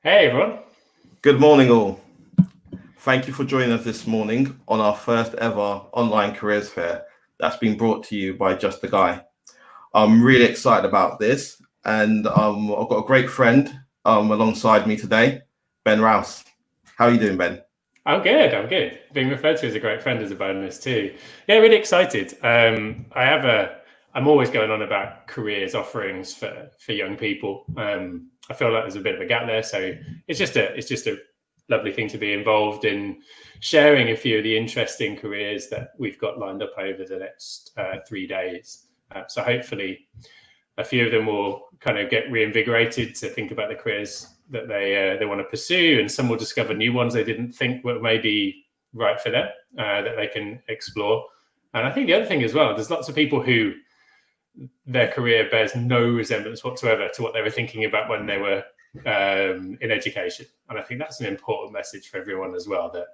Hey everyone. Good morning, all. Thank you for joining us this morning on our first ever online careers fair that's been brought to you by Justaguy. I'm really excited about this, and I've got a great friend alongside me today, Ben Rouse. How are you doing, Ben? I'm good. Being referred to as a great friend is a bonus too. Yeah, really excited. I'm always going on about careers offerings for young people. I feel like there's a bit of a gap there, so it's just a lovely thing to be involved in, sharing a few of the interesting careers that we've got lined up over the next 3 days. So hopefully a few of them will kind of get reinvigorated to think about the careers that they want to pursue, and some will discover new ones they didn't think were maybe right for them, that they can explore. And I think the other thing as well, there's lots of people who their career bears no resemblance whatsoever to what they were thinking about when they were in education. And I think that's an important message for everyone as well, that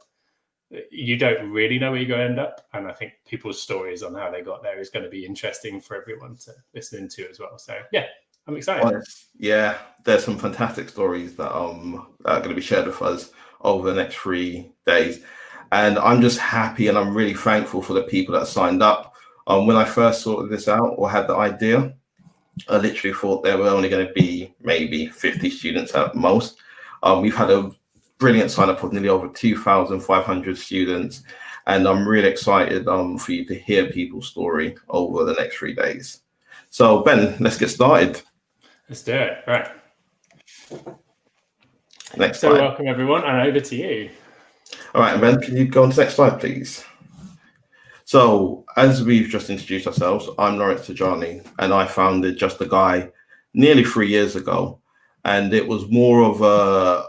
you don't really know where you're going to end up. And I think people's stories on how they got there is going to be interesting for everyone to listen to as well. So yeah, I'm excited. Yeah, there's some fantastic stories that are going to be shared with us over the next 3 days. And I'm just happy and I'm really thankful for the people that signed up. When I first sorted this out or had the idea, I literally thought there were only going to be maybe 50 students at most. We've had a brilliant sign up of nearly over 2,500 students, and I'm really excited for you to hear people's story over the next 3 days. So Ben, let's get started. Let's do it. Right. Next So slide. welcome everyone, and over to you. All right, Ben, can you go on to the next slide, please? So as we've just introduced ourselves, I'm Lawrence Tajani, and I founded Justaguy nearly 3 years ago. And it was more of a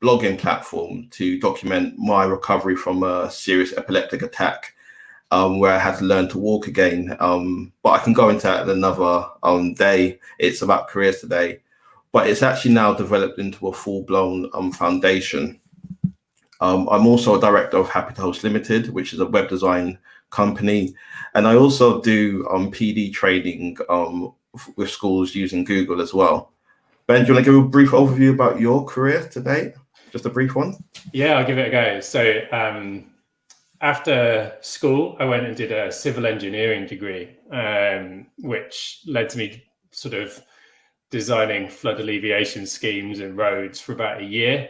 blogging platform to document my recovery from a serious epileptic attack, where I had to learn to walk again. But I can go into that another day. It's about careers today, but it's actually now developed into a full-blown foundation. I'm also a director of Happy to Host Limited, which is a web design company, and I also do PD training with schools using Google as well. Ben, do you want to give a brief overview about your career today? Just a brief one. Yeah, I'll give it a go. So after school, I went and did a civil engineering degree, which led to me sort of designing flood alleviation schemes and roads for about a year.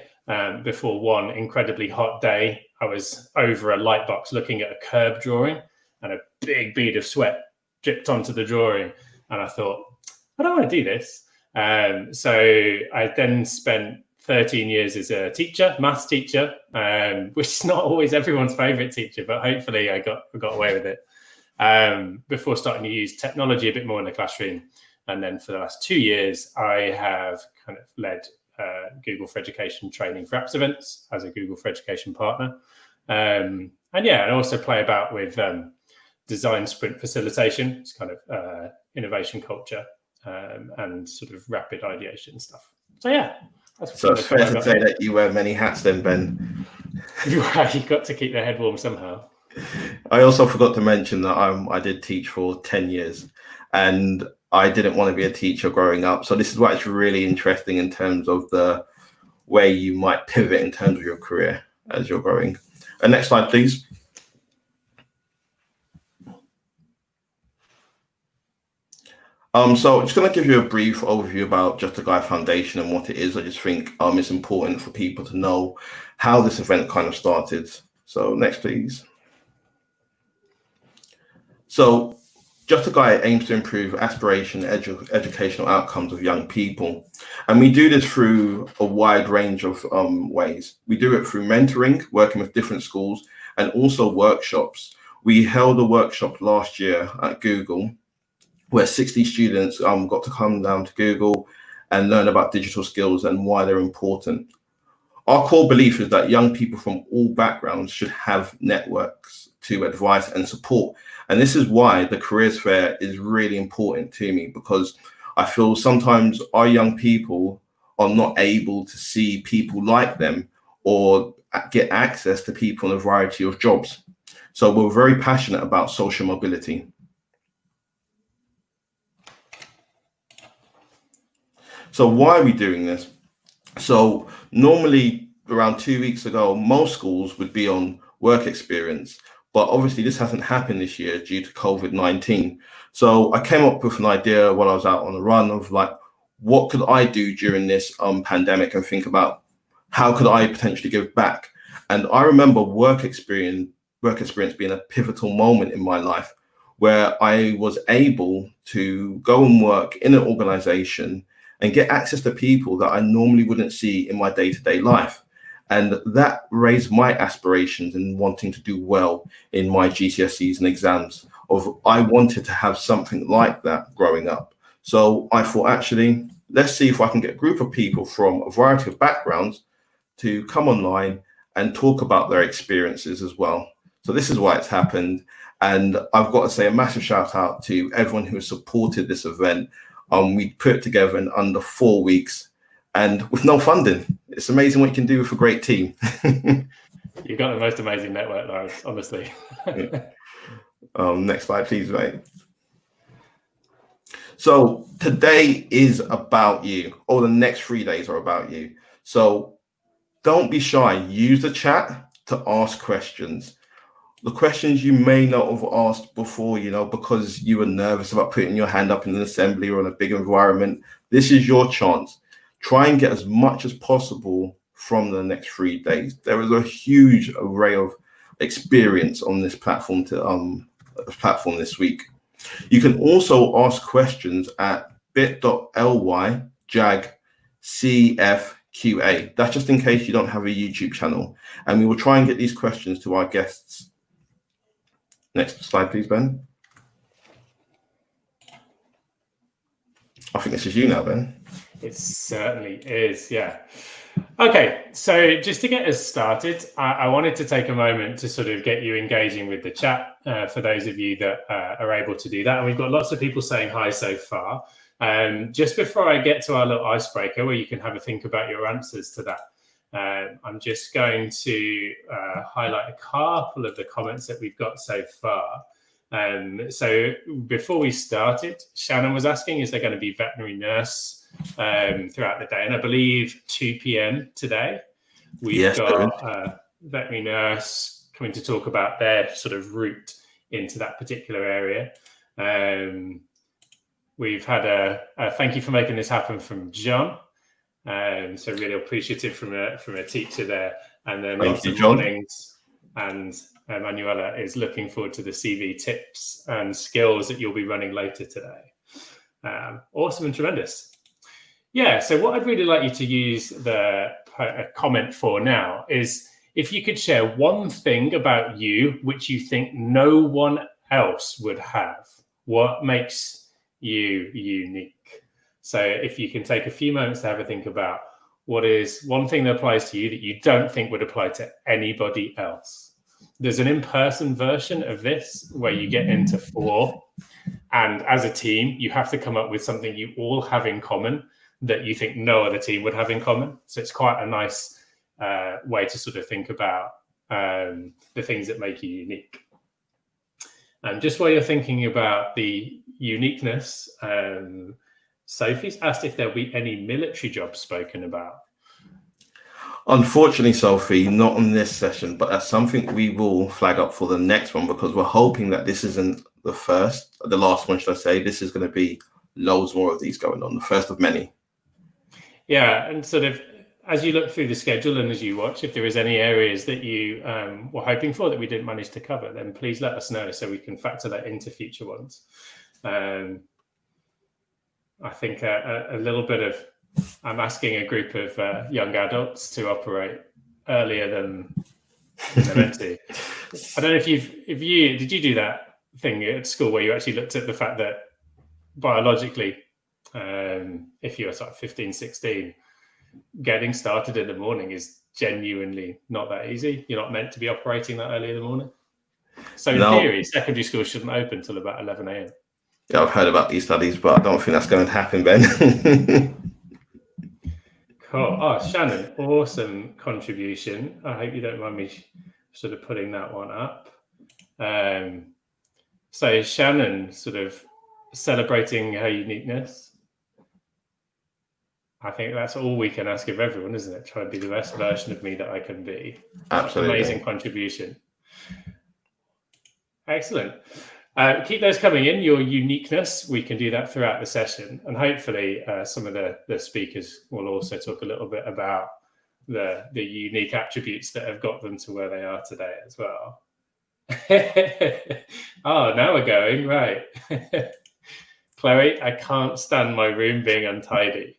Before one incredibly hot day, I was over a light box looking at a curb drawing, and a big bead of sweat dripped onto the drawing. And I thought, I don't want to do this. So I then spent 13 years as a teacher, maths teacher, which is not always everyone's favorite teacher, but hopefully I got away with it, before starting to use technology a bit more in the classroom. And then for the last 2 years, I have kind of led Google for Education training for apps events as a Google for Education partner. And I also play about with design sprint facilitation. It's kind of innovation culture and sort of rapid ideation stuff. So yeah. So it's fair to say that you wear many hats then, Ben. Right, you've got to keep their head warm somehow. I also forgot to mention that I did teach for 10 years, and I didn't want to be a teacher growing up. So this is what's really interesting in terms of the way you might pivot in terms of your career as you're growing. Next slide, please. So I'm just going to give you a brief overview about Justaguy Foundation and what it is. I just think it's important for people to know how this event kind of started. So next, please. So Justaguy aims to improve aspiration educational outcomes of young people. And we do this through a wide range of ways. We do it through mentoring, working with different schools, and also workshops. We held a workshop last year at Google where 60 students got to come down to Google and learn about digital skills and why they're important. Our core belief is that young people from all backgrounds should have networks to advise and support. And this is why the careers fair is really important to me, because I feel sometimes our young people are not able to see people like them or get access to people in a variety of jobs. So we're very passionate about social mobility. So why are we doing this? So normally around 2 weeks ago, most schools would be on work experience, but obviously this hasn't happened this year due to COVID-19. So I came up with an idea while I was out on the run of like, what could I do during this pandemic, and think about how could I potentially give back. And I remember work experience being a pivotal moment in my life where I was able to go and work in an organization and get access to people that I normally wouldn't see in my day-to-day life. And that raised my aspirations in wanting to do well in my GCSEs and exams. I wanted to have something like that growing up. So I thought, actually, let's see if I can get a group of people from a variety of backgrounds to come online and talk about their experiences as well. So this is why it's happened. And I've got to say a massive shout out to everyone who has supported this event. We put it together in under 4 weeks and with no funding. It's amazing what you can do with a great team. You've got the most amazing network, Lawrence, honestly. Next slide, please, mate. So today is about you, or the next 3 days are about you. So don't be shy. Use the chat to ask questions. The questions you may not have asked before, because you were nervous about putting your hand up in an assembly or in a big environment. This is your chance. Try and get as much as possible from the next 3 days. There is a huge array of experience on this platform this week. You can also ask questions at bit.ly JAG-CFQA. That's just in case you don't have a YouTube channel. And we will try and get these questions to our guests. Next slide, please, Ben. I think this is you now, Ben. It certainly is, yeah. Okay, so just to get us started, I wanted to take a moment to sort of get you engaging with the chat for those of you that are able to do that. And we've got lots of people saying hi so far. Just before I get to our little icebreaker where you can have a think about your answers to that, I'm just going to highlight a couple of the comments that we've got so far. So before we started, Shannon was asking, is there going to be veterinary nurse throughout the day? And I believe 2 p.m. today, we've got veterinary nurse coming to talk about their sort of route into that particular area. We've had a thank you for making this happen from John. So really appreciative from a teacher there. And then lots of mornings. And Manuela is looking forward to the CV tips and skills that you'll be running later today. Awesome and tremendous. Yeah, so what I'd really like you to use the comment for now is if you could share one thing about you which you think no one else would have. What makes you unique? So if you can take a few moments to have a think about what is one thing that applies to you that you don't think would apply to anybody else. There's an in-person version of this where you get into 4, and as a team, you have to come up with something you all have in common that you think no other team would have in common. So it's quite a nice way to sort of think about the things that make you unique. And just while you're thinking about the uniqueness, Sophie's asked if there'll be any military jobs spoken about. Unfortunately, Sophie, not on this session, but that's something we will flag up for the next one, because we're hoping that this isn't the last one, should I say. This is going to be loads more of these going on, the first of many. Yeah, and sort of as you look through the schedule and as you watch, if there is any areas that you were hoping for that we didn't manage to cover, then please let us know so we can factor that into future ones. I think a little bit of, I'm asking a group of young adults to operate earlier than they're meant to. I don't know if did you do that thing at school where you actually looked at the fact that biologically, if you're sort of 15, 16, getting started in the morning is genuinely not that easy. You're not meant to be operating that early in the morning. So in theory, secondary school shouldn't open till about 11 a.m. Yeah, I've heard about these studies, but I don't think that's going to happen, Ben. Cool. Oh, Shannon, awesome contribution. I hope you don't mind me sort of putting that one up. So Shannon sort of celebrating her uniqueness. I think that's all we can ask of everyone, isn't it? Try and be the best version of me that I can be. Absolutely. Amazing contribution. Excellent. Keep those coming in, your uniqueness. We can do that throughout the session. And hopefully some of the speakers will also talk a little bit about the unique attributes that have got them to where they are today as well. Oh, now we're going, right. Chloe, I can't stand my room being untidy.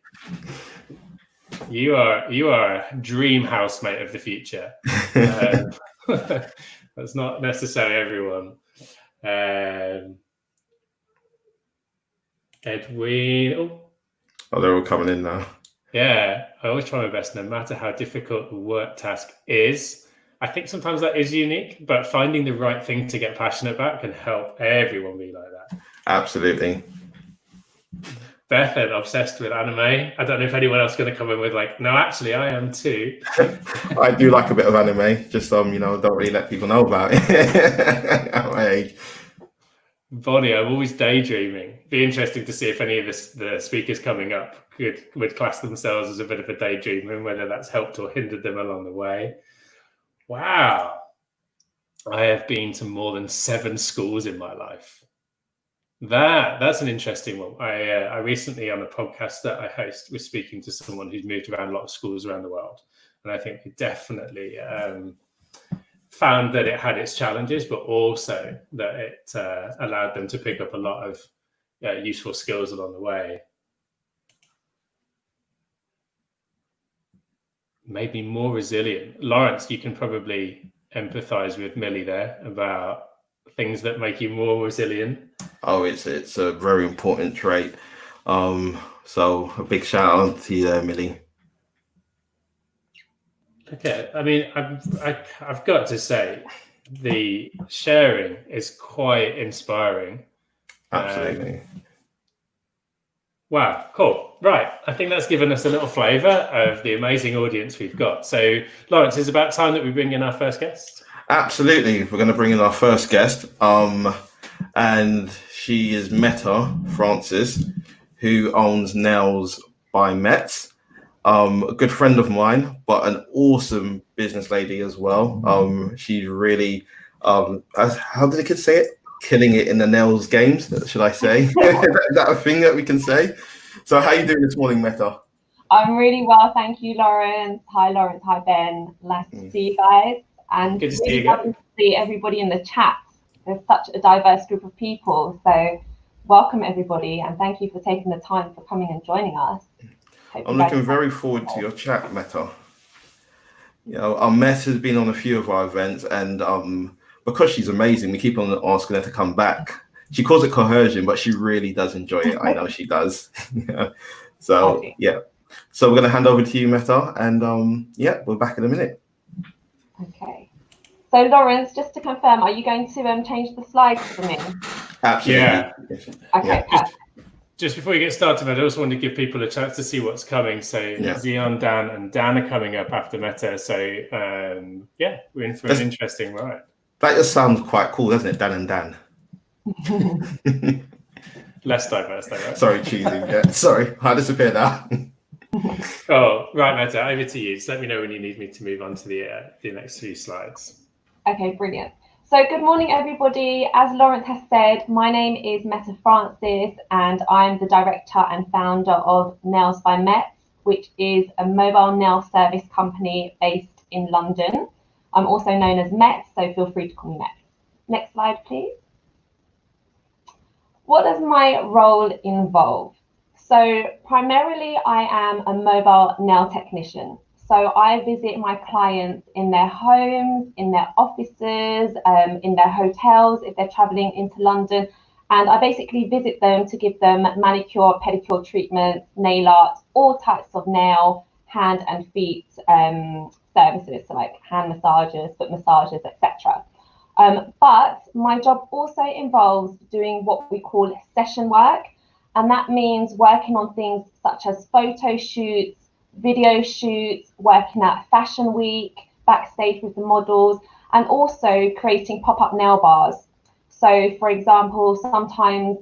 You are a dream housemate of the future. That's not necessarily everyone. Edwin. Oh, they're all coming in now. Yeah, I always try my best, no matter how difficult the work task is. I think sometimes that is unique, but finding the right thing to get passionate about can help everyone be like that. Absolutely. Bethan, obsessed with anime. I don't know if anyone else is going to come in with like, no, actually, I am too. I do like a bit of anime, just don't really let people know about it at my age. Bonnie, I'm always daydreaming. Be interesting to see if any of the speakers coming up would class themselves as a bit of a daydreamer, and whether that's helped or hindered them along the way. Wow. I have been to more than 7 schools in my life. That's an interesting one. I recently, on a podcast that I host, was speaking to someone who's moved around a lot of schools around the world. And I think we definitely found that it had its challenges, but also that it allowed them to pick up a lot of useful skills along the way. Maybe more resilient. Lawrence, you can probably empathize with Millie there about things that make you more resilient. Oh, it's a very important trait. So a big shout out to you there, Millie. Okay, I mean, I've got to say, the sharing is quite inspiring. Absolutely. Wow, cool. Right, I think that's given us a little flavour of the amazing audience we've got. So, Lawrence, it's about time that we bring in our first guest. Absolutely, we're going to bring in our first guest, and she is Meta Francis, who owns Nails by Mets. A good friend of mine, but an awesome business lady as well. She's really, how did the kids say it? Killing it in the nails games, should I say? Is that a thing that we can say? So how are you doing this morning, Meta? I'm really well, thank you, Lawrence. Hi, Lawrence. Hi, Ben. Nice to see you guys. And good to really see you lovely to see everybody in the chat. There's such a diverse group of people. So welcome, everybody. And thank you for taking the time for coming and joining us. I'm looking very forward to your chat, Meta. Meta has been on a few of our events, and because she's amazing, we keep on asking her to come back. She calls it coercion, but she really does enjoy it. I know she does. So, yeah. So we're going to hand over to you, Meta, and we're back in a minute. Okay. So, Lawrence, just to confirm, are you going to change the slides for me? Absolutely. Yeah. Okay. Yeah. Just before we get started, I also want to give people a chance to see what's coming. So Zion, Dan, and Dan are coming up after Meta. So we're in for an interesting ride. That just sounds quite cool, doesn't it? Dan and Dan. Less diverse, though, right? Sorry, cheesy. Yeah. Sorry, I disappeared now. Oh, right, Meta, over to you. Just let me know when you need me to move on to the next few slides. Okay, brilliant. So good morning, everybody. As Lawrence has said, my name is Meta Francis, and I'm the director and founder of Nails by Mets, which is a mobile nail service company based in London. I'm also known as Mets, so feel free to call me Mets. Next slide, please. What does my role involve? So primarily, I am a mobile nail technician. So I visit my clients in their homes, in their offices, in their hotels, if they're traveling into London. And I basically visit them to give them manicure, pedicure treatments, nail art, all types of nail, hand and feet services, so like hand massages, foot massages, etc. But my job also involves doing what we call session work. And that means working on things such as photo shoots, video shoots, working at Fashion Week, backstage with the models, and also creating pop-up nail bars. So, for example, sometimes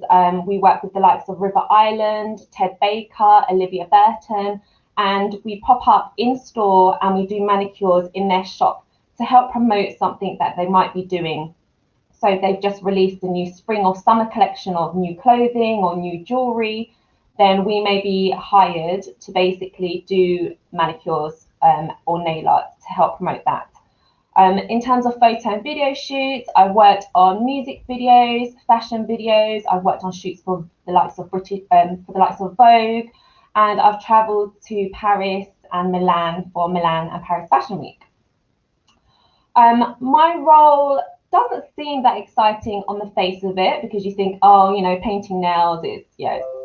we work with the likes of River Island, Ted Baker, Olivia Burton, and we pop up in store and we do manicures in their shop to help promote something that they might be doing. So they've just released a new spring or summer collection of new clothing or new jewelry, then we may be hired to basically do manicures or nail art to help promote that. In terms of photo and video shoots, I've worked on music videos, fashion videos. I've worked on shoots for the likes of Vogue, and I've travelled to Paris and Milan for Milan and Paris Fashion Week. My role doesn't seem that exciting on the face of it, because you think, oh, you know, painting nails is,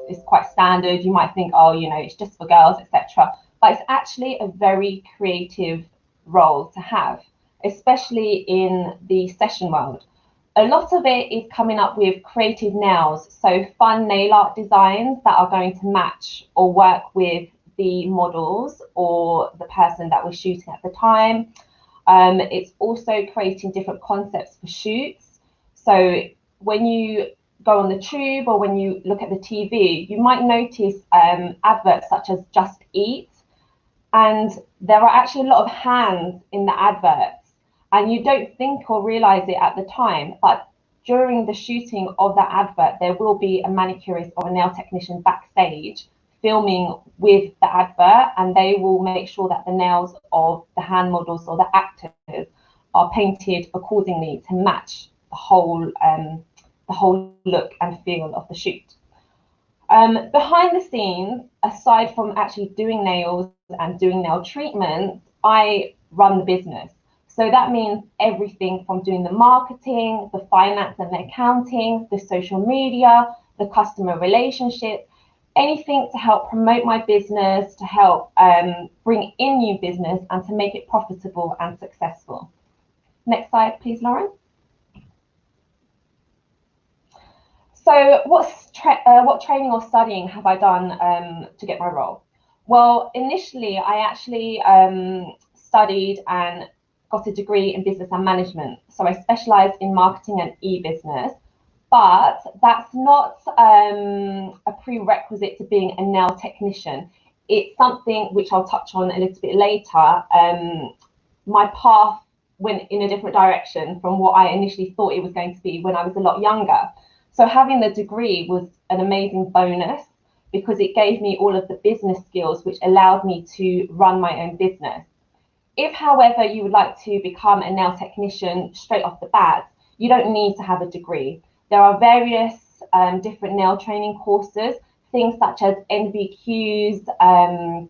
it's quite standard. You might think, oh, you know, it's just for girls, etc. But it's actually a very creative role to have, especially in the session world. A lot of it is coming up with creative nails, so fun nail art designs that are going to match or work with the models or the person that we're shooting at the time. It's also creating different concepts for shoots. So when you go on the tube or when you look at the TV, you might notice adverts such as Just Eat, and there are actually a lot of hands in the adverts. And you don't think or realize it at the time, but during the shooting of that advert, there will be a manicurist or a nail technician backstage filming with the advert, and they will make sure that the nails of the hand models or the actors are painted accordingly to match the whole look and feel of the shoot. Behind the scenes, aside from actually doing nails and doing nail treatments, I run the business. So that means everything from doing the marketing, the finance and the accounting, the social media, the customer relationship, anything to help promote my business, to help bring in new business and to make it profitable and successful. Next slide, please, Lauren. So what training or studying have I done to get my role? Well, initially, I actually studied and got a degree in business and management. So I specialised in marketing and e-business, but that's not a prerequisite to being a nail technician. It's something which I'll touch on a little bit later. My path went in a different direction from what I initially thought it was going to be when I was a lot younger. So having the degree was an amazing bonus because it gave me all of the business skills which allowed me to run my own business. If, however, you would like to become a nail technician straight off the bat, you don't need to have a degree. There are various different nail training courses, things such as NVQs and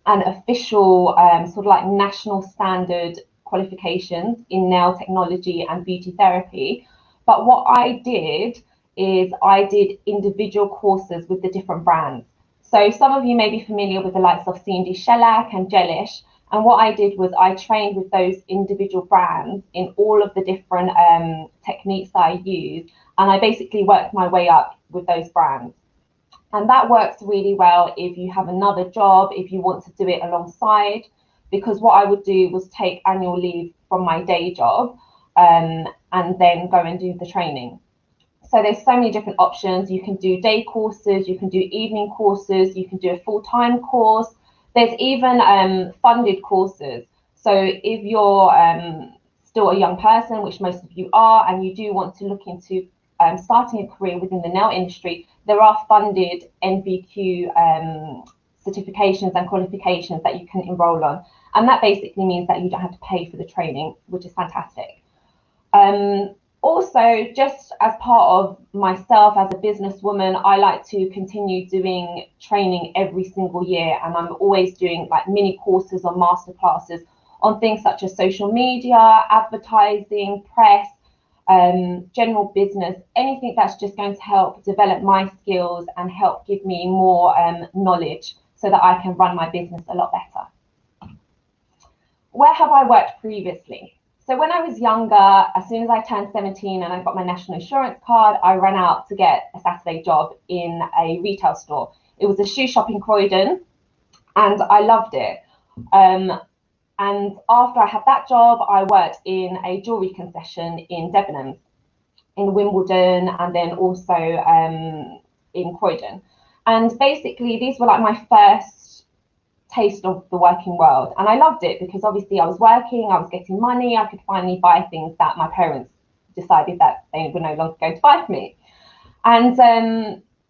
official sort of like national standard qualifications in nail technology and beauty therapy. But what I did is I did individual courses with the different brands. So some of you may be familiar with the likes of C&D Shellac and Gelish. And what I did was I trained with those individual brands in all of the different techniques that I use. And I basically worked my way up with those brands. And that works really well if you have another job, if you want to do it alongside, because what I would do was take annual leave from my day job and then go and do the training. So there's so many different options. You can do day courses, you can do evening courses, you can do a full-time course. There's even funded courses. So if you're still a young person, which most of you are, and you do want to look into starting a career within the nail industry, there are funded NVQ certifications and qualifications that you can enroll on. And that basically means that you don't have to pay for the training, which is fantastic. Also, just as part of myself as a businesswoman, I like to continue doing training every single year, and I'm always doing like mini courses or master classes on things such as social media, advertising, press, general business, anything that's just going to help develop my skills and help give me more knowledge so that I can run my business a lot better. Where have I worked previously? So when I was younger, as soon as I turned 17 and I got my national insurance card, I ran out to get a Saturday job in a retail store. It was a shoe shop in Croydon, and I loved it. And after I had that job, I worked in a jewellery concession in Debenhams. in Wimbledon, and then also in Croydon. And basically, these were like my first taste of the working world. And I loved it because obviously I was working, I was getting money, I could finally buy things that my parents decided that they were no longer going to buy for me. And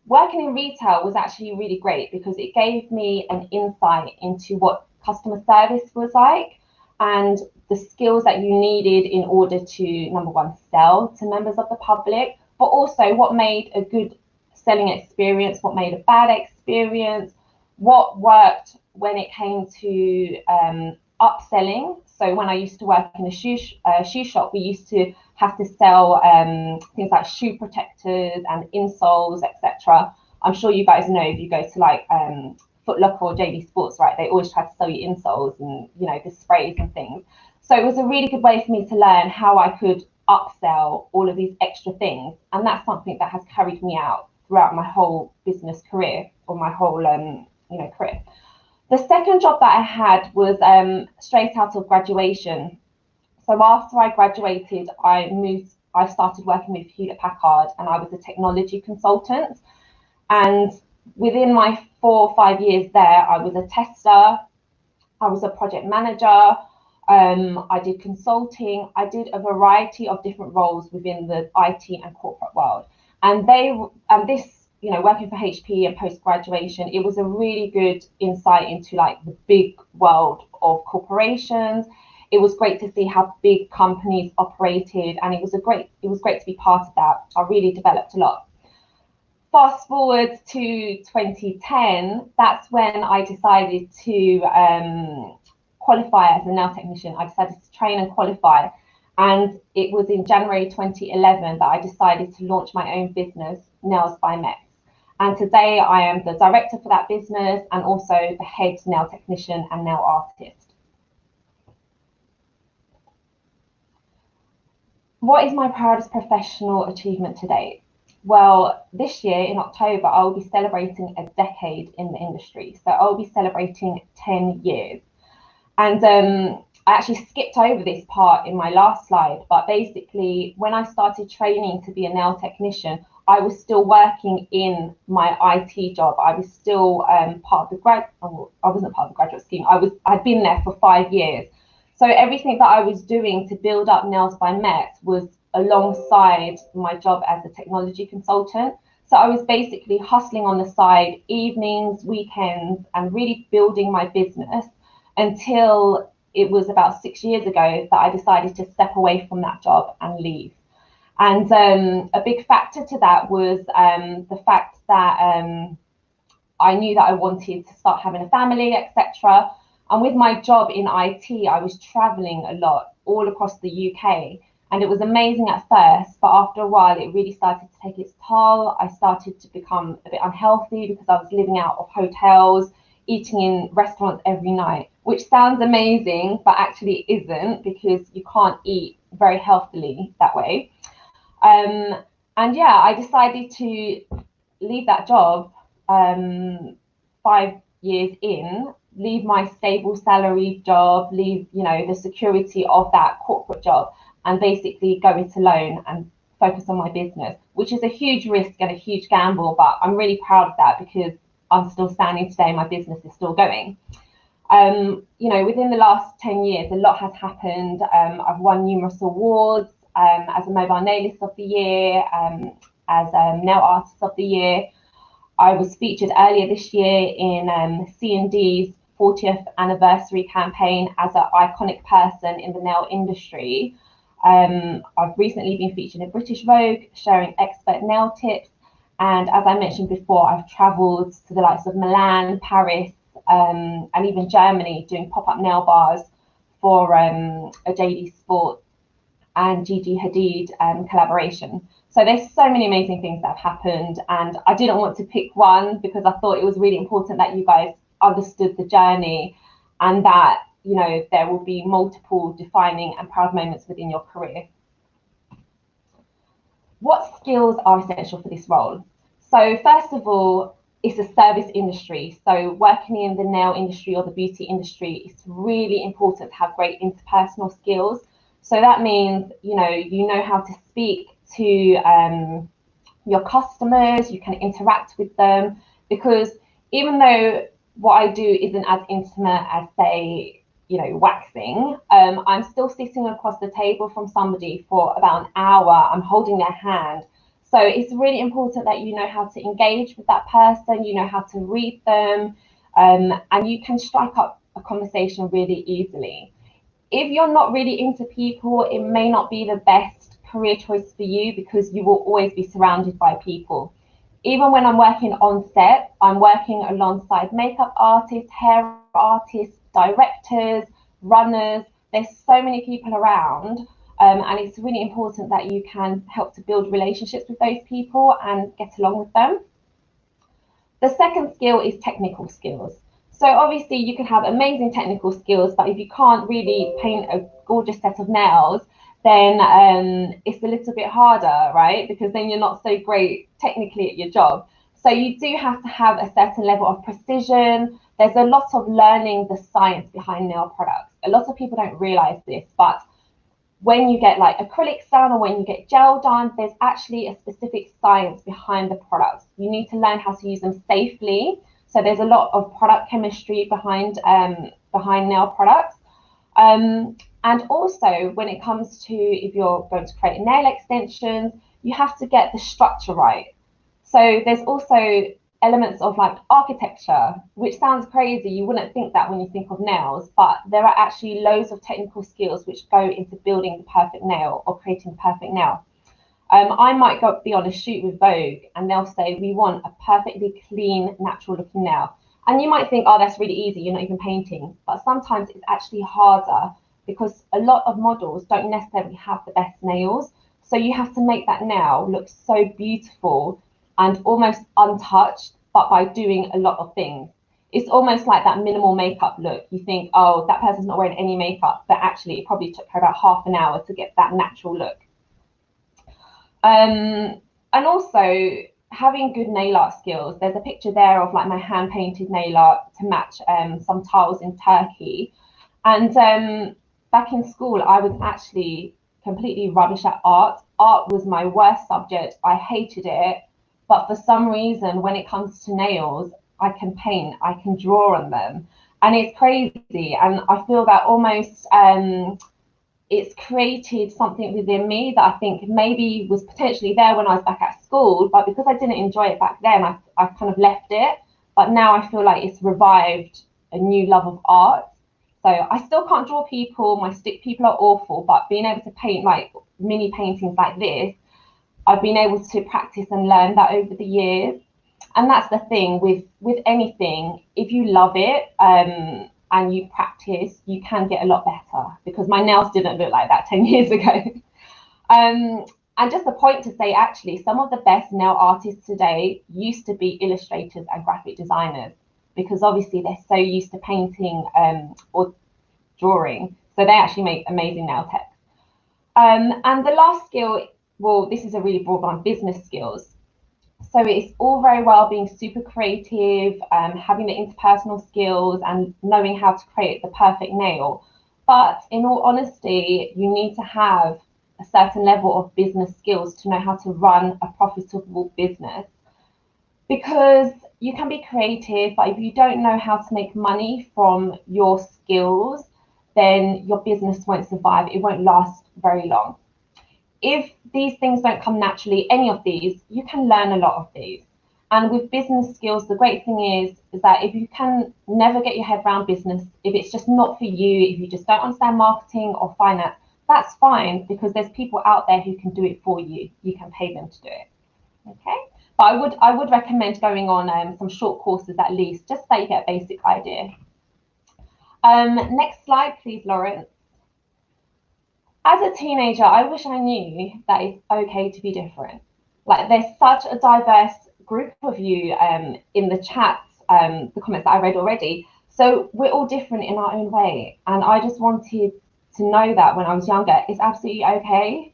working in retail was actually really great because it gave me an insight into what customer service was like and the skills that you needed in order to, number one, sell to members of the public, but also what made a good selling experience, what made a bad experience, what worked when it came to upselling. So when I used to work in a shoe shop, we used to have to sell things like shoe protectors and insoles, etc. I'm sure you guys know if you go to like Foot Locker or JD Sports, right? They always try to sell you insoles and, you know, the sprays and things. So it was a really good way for me to learn how I could upsell all of these extra things. And that's something that has carried me out throughout my whole business career, or my whole, career. The second job that I had was straight out of graduation. So after I graduated, I started working with Hewlett Packard, and I was a technology consultant. And within my 4 or 5 years there, I was a tester, I was a project manager, I did consulting, I did a variety of different roles within the IT and corporate world. And this, you know, working for HP and post-graduation, it was a really good insight into like the big world of corporations. It was great to see how big companies operated, and it was great to be part of that. I really developed a lot. Fast forward to 2010, that's when I decided to qualify as a nail technician. I decided to train and qualify. And it was in January 2011 that I decided to launch my own business, Nails by Mets. And today I am the director for that business and also the head nail technician and nail artist. What is my proudest professional achievement to date? Well, this year in October, I will be celebrating a decade in the industry. So I'll be celebrating 10 years. And I actually skipped over this part in my last slide, but basically when I started training to be a nail technician, I was still working in my IT job. I was still I wasn't part of the graduate scheme. I'd been there for 5 years. So everything that I was doing to build up Nails by Met was alongside my job as a technology consultant. So I was basically hustling on the side, evenings, weekends, and really building my business until it was about 6 years ago that I decided to step away from that job and leave. And a big factor to that was the fact that I knew that I wanted to start having a family, etc. And with my job in IT, I was traveling a lot all across the UK. And it was amazing at first, but after a while, it really started to take its toll. I started to become a bit unhealthy because I was living out of hotels, eating in restaurants every night, which sounds amazing, but actually isn't, because you can't eat very healthily that way. And yeah, I decided to leave that job 5 years in, leave my stable salary job, leave, you know, the security of that corporate job, and basically go it alone and focus on my business, which is a huge risk and a huge gamble, but I'm really proud of that because I'm still standing today, my business is still going. You know, within the last 10 years, a lot has happened. I've won numerous awards as a mobile nailist of the year, as a nail artist of the year. I was featured earlier this year in C&D's 40th anniversary campaign as an iconic person in the nail industry. I've recently been featured in British Vogue, sharing expert nail tips. And as I mentioned before, I've travelled to the likes of Milan, Paris, and even Germany, doing pop-up nail bars for a JD Sports and Gigi Hadid collaboration. So there's so many amazing things that have happened, and I didn't want to pick one because I thought it was really important that you guys understood the journey and that, you know, there will be multiple defining and proud moments within your career. What skills are essential for this role? So first of all, it's a service industry. So working in the nail industry or the beauty industry, it's really important to have great interpersonal skills. So that means, you know how to speak to your customers, you can interact with them, because even though what I do isn't as intimate as, say, you know, waxing, I'm still sitting across the table from somebody for about an hour. I'm holding their hand. So it's really important that you know how to engage with that person, you know how to read them, and you can strike up a conversation really easily. If you're not really into people, it may not be the best career choice for you, because you will always be surrounded by people. Even when I'm working on set, I'm working alongside makeup artists, hair artists, directors, runners. There's so many people around, and it's really important that you can help to build relationships with those people and get along with them. The second skill is technical skills. So obviously you can have amazing technical skills, but if you can't really paint a gorgeous set of nails, then it's a little bit harder, right? Because then you're not so great technically at your job. So you do have to have a certain level of precision. There's a lot of learning the science behind nail products. A lot of people don't realize this, but when you get like acrylics done or when you get gel done, there's actually a specific science behind the products. You need to learn how to use them safely. So there's a lot of product chemistry behind nail products. And also when it comes to, if you're going to create nail extensions, you have to get the structure right. So there's also elements of like architecture, which sounds crazy. You wouldn't think that when you think of nails, but there are actually loads of technical skills which go into building the perfect nail or creating the perfect nail. I might be on a shoot with Vogue and they'll say, we want a perfectly clean, natural looking nail. And you might think, oh, that's really easy, you're not even painting. But sometimes it's actually harder, because a lot of models don't necessarily have the best nails. So you have to make that nail look so beautiful and almost untouched, but by doing a lot of things. It's almost like that minimal makeup look. You think, oh, that person's not wearing any makeup, but actually it probably took her about half an hour to get that natural look. And also having good nail art skills. There's a picture there of like my hand painted nail art to match some tiles in Turkey. And back in school, I was actually completely rubbish at art. Art was my worst subject. I hated it. But for some reason, when it comes to nails, I can paint, I can draw on them. And it's crazy. And I feel that almost it's created something within me that I think maybe was potentially there when I was back at school, but because I didn't enjoy it back then, I kind of left it. But now I feel like it's revived a new love of art. So I still can't draw people, my stick people are awful, but being able to paint like mini paintings like this, I've been able to practice and learn that over the years. And that's the thing with anything, if you love it and you practice, you can get a lot better, because my nails didn't look like that 10 years ago. And just a point to say, actually, some of the best nail artists today used to be illustrators and graphic designers, because obviously they're so used to painting or drawing. So they actually make amazing nail techs. And the last skill, well, this is a really broad one, business skills. So it's all very well being super creative, having the interpersonal skills and knowing how to create the perfect nail. But in all honesty, you need to have a certain level of business skills to know how to run a profitable business. Because you can be creative, but if you don't know how to make money from your skills, then your business won't survive. It won't last very long. If these things don't come naturally, any of these, you can learn a lot of these. And with business skills, the great thing is that if you can never get your head around business, if it's just not for you, if you just don't understand marketing or finance, that's fine, because there's people out there who can do it for you. You can pay them to do it. Okay, but I would recommend going on some short courses at least, just so you get a basic idea. Next slide, please, Lawrence. As a teenager, I wish I knew that it's okay to be different. Like, there's such a diverse group of you in the chats, the comments that I read already. So we're all different in our own way. And I just wanted to know that when I was younger, it's absolutely okay.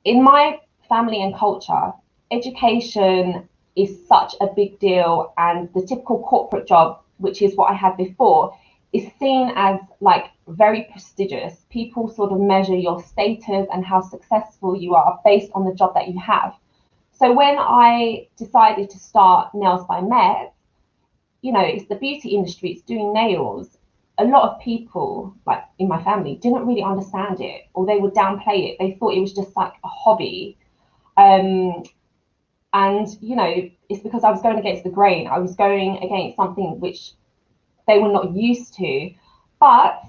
In my family and culture, education is such a big deal. And the typical corporate job, which is what I had before, is seen as like very prestigious. People sort of measure your status and how successful you are based on the job that you have. So when I decided to start Nails by Met, you know, it's the beauty industry, it's doing nails. A lot of people, like in my family, didn't really understand it, or they would downplay it. They thought it was just like a hobby. And, you know, it's because I was going against the grain. I was going against something which they were not used to. But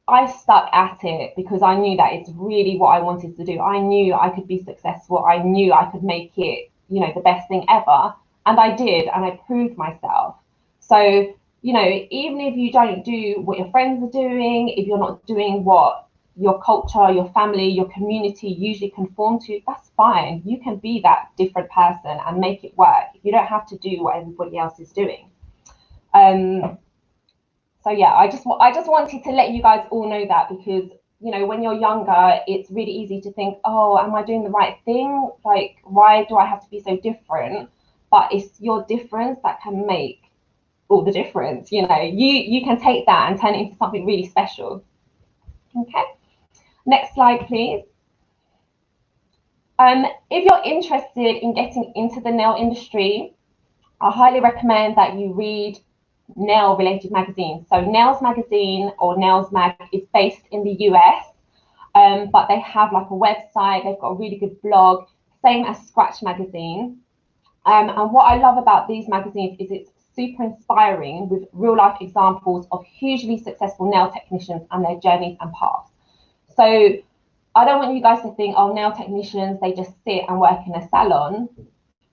I stuck at it because I knew that it's really what I wanted to do. I knew I could be successful. I knew I could make it, you know, the best thing ever. And I did, and I proved myself. So, you know, even if you don't do what your friends are doing, if you're not doing what your culture, your family, your community usually conform to, that's fine. You can be that different person and make it work. You don't have to do what everybody else is doing. So yeah, I just wanted to let you guys all know that, because, you know, when you're younger, it's really easy to think, oh, am I doing the right thing? Like, why do I have to be so different? But it's your difference that can make all the difference. You know, you can take that and turn it into something really special. Okay, next slide, please. If you're interested in getting into the nail industry, I highly recommend that you read nail related magazines. So Nails Magazine, or Nails Mag, is based in the US, but they have like a website, they've got a really good blog, same as Scratch Magazine. And what I love about these magazines is it's super inspiring, with real life examples of hugely successful nail technicians and their journeys and paths. So I don't want you guys to think, oh, nail technicians, they just sit and work in a salon,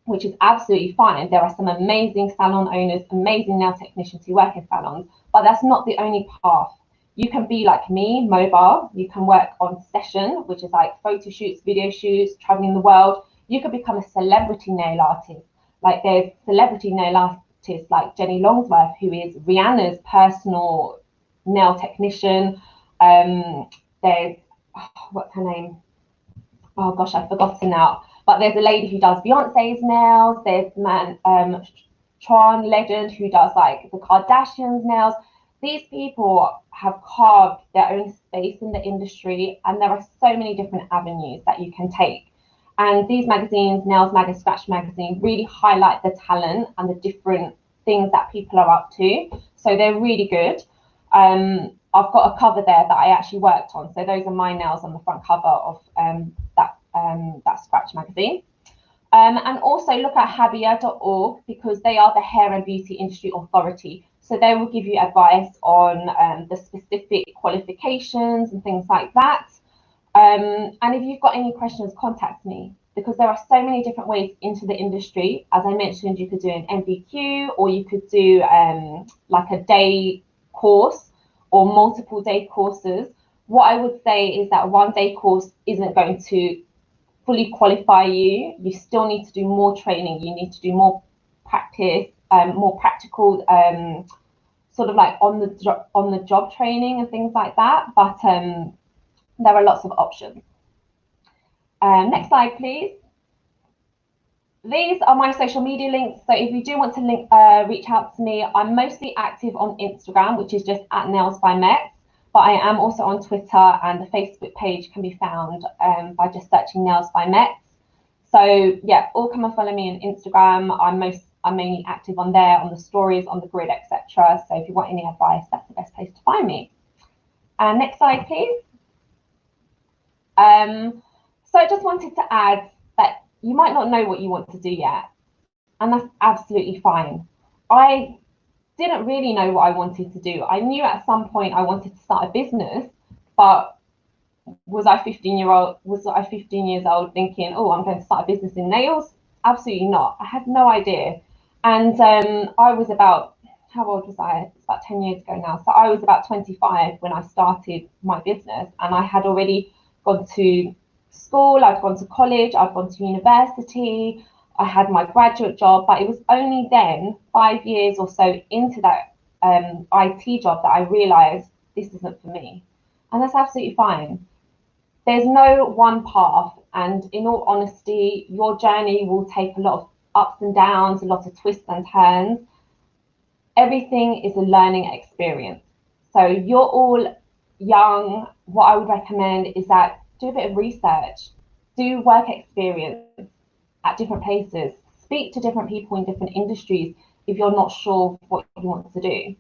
which is absolutely fine. There are some amazing salon owners, amazing nail technicians who work in salons, but that's not the only path. You can be like me, mobile. You can work on session, which is like photo shoots, video shoots, traveling the world. You could become a celebrity nail artist. Like there's celebrity nail artists like Jenny Longsworth, who is Rihanna's personal nail technician. There's, what's her name? Oh gosh, I've forgotten now. But there's a lady who does Beyonce's nails. There's man, Tron Legend, who does like the Kardashians' nails. These people have carved their own space in the industry, and there are so many different avenues that you can take. And these magazines, Nails Mag and Scratch Magazine, really highlight the talent and the different things that people are up to. So they're really good. I've got a cover there that I actually worked on. So those are my nails on the front cover of that Scratch magazine. And also look at highereducation, because they are the hair and beauty industry authority. So they will give you advice on the specific qualifications and things like that. And if you've got any questions, contact me, because there are so many different ways into the industry. As I mentioned, you could do an MBQ, or you could do like a day course or multiple day courses. What I would say is that one day course isn't going to fully qualify you. You still need to do more training. You need to do more practice, more practical, sort of like on the job training and things like that. But there are lots of options. Next slide, please. These are my social media links. So if you do want to reach out to me, I'm mostly active on Instagram, which is just @nailsbymet. But I am also on Twitter, and the Facebook page can be found by just searching Nails by Met. So yeah, all come and follow me on Instagram. I'm mainly active on there, on the stories, on the grid, etc. So if you want any advice, that's the best place to find me. And next slide, please. So I just wanted to add that you might not know what you want to do yet, and that's absolutely fine. I didn't really know what I wanted to do. I knew at some point I wanted to start a business, but was I 15 years old thinking, oh, I'm going to start a business in nails? Absolutely not. I had no idea. And I was about, how old was I? It's about 10 years ago now. So I was about 25 when I started my business, and I had already gone to school, I'd gone to college, I'd gone to university, I had my graduate job, but it was only then, 5 years or so into that IT job, that I realized this isn't for me. And that's absolutely fine. There's no one path, and in all honesty, your journey will take a lot of ups and downs, a lot of twists and turns. Everything is a learning experience. So you're all young. What I would recommend is that do a bit of research, do work experience at different places, speak to different people in different industries if you're not sure what you want to do.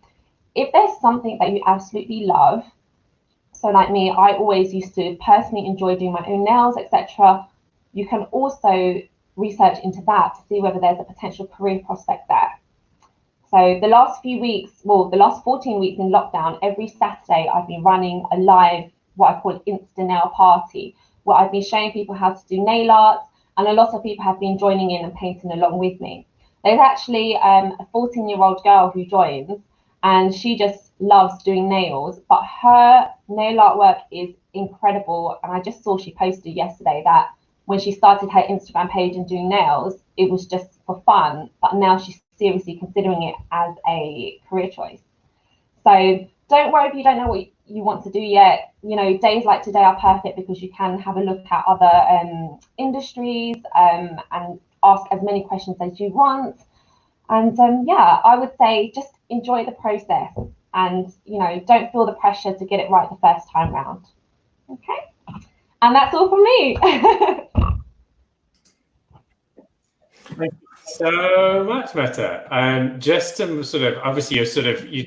If there's something that you absolutely love, so like me, I always used to personally enjoy doing my own nails, etc. You can also research into that to see whether there's a potential career prospect there. So the last few weeks, well, the last 14 weeks in lockdown, every Saturday I've been running a live, what I call Insta nail party, where I've been showing people how to do nail art, and a lot of people have been joining in and painting along with me. There's actually a 14-year-old girl who joins, and she just loves doing nails, but her nail artwork is incredible. And I just saw she posted yesterday that when she started her Instagram page and doing nails, it was just for fun, but now she's seriously considering it as a career choice. So don't worry if you don't know what you want to do yet. You know, days like today are perfect because you can have a look at other industries and ask as many questions as you want. And yeah, I would say just enjoy the process and, you know, don't feel the pressure to get it right the first time round. Okay. And that's all from me. Thank you so much, Meta. Just to sort of, obviously you're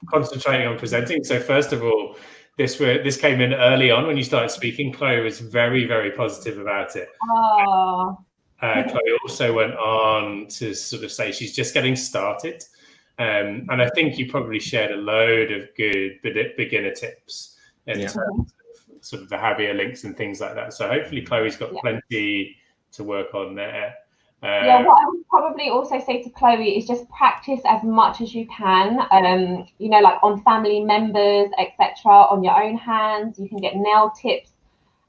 concentrating on presenting. So first of all, this came in early on when you started speaking. Chloe was very, very positive about it. Oh. Chloe also went on to sort of say she's just getting started. And I think you probably shared a load of good beginner tips in terms of sort of the happier links and things like that. So hopefully Chloe's got plenty to work on there. Yeah, what I would probably also say to Chloe is just practice as much as you can, you know, like on family members, etc., on your own hands. You can get nail tips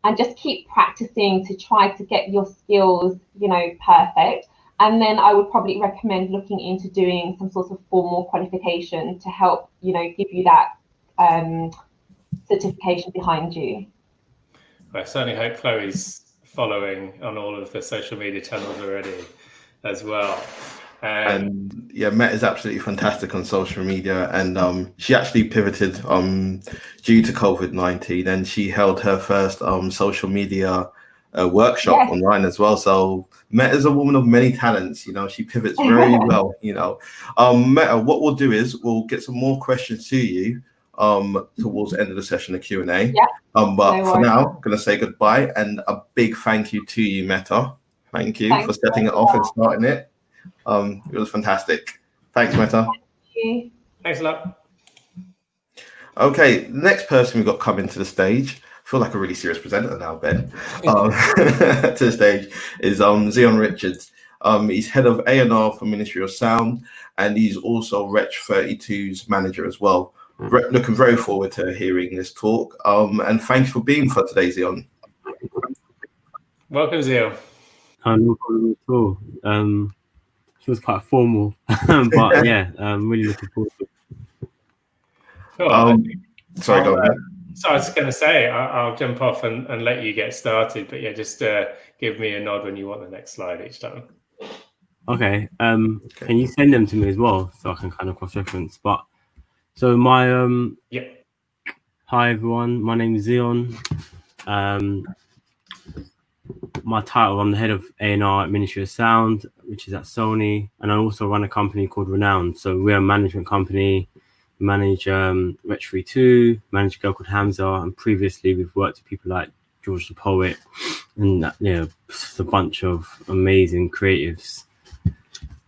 and just keep practicing to try to get your skills, you know, perfect. And then I would probably recommend looking into doing some sort of formal qualification to help, you know, give you that certification behind you. I certainly hope Chloe's following on all of the social media channels already as well. And yeah, Met is absolutely fantastic on social media, and she actually pivoted due to COVID-19, and she held her first social media workshop online as well. So Met is a woman of many talents. You know, she pivots very well. You know, Meta, what we'll do is we'll get some more questions to you towards the end of the session, the Q&A. But for now, I'm going to say goodbye and a big thank you to you, Meta. Thank you for setting it off and starting it. It was fantastic. Thanks, Meta. Thank you. Thanks a lot. Okay, next person we've got coming to the stage. I feel like a really serious presenter now, Ben. To the stage is Zion Richards. He's head of A&R for Ministry of Sound, and he's also Wretch 32's manager as well. Looking very forward to hearing this talk. And thanks for being for today, Zion. Welcome, Zion. No problem at all. Feels quite formal, but yeah, I'm really looking forward to it. Cool. Sorry, go ahead. So I was going to say, I'll jump off and let you get started, but yeah, just give me a nod when you want the next slide each time. Okay. Can you send them to me as well so I can kind of cross-reference? But so my hi everyone, my name is Zion. My title, I'm the head of A&R at Ministry of Sound, which is at Sony, and I also run a company called Renowned. So we're a management company. We manage Wretch 32, manage a girl called Hamza, and previously we've worked with people like George the Poet, and just a bunch of amazing creatives.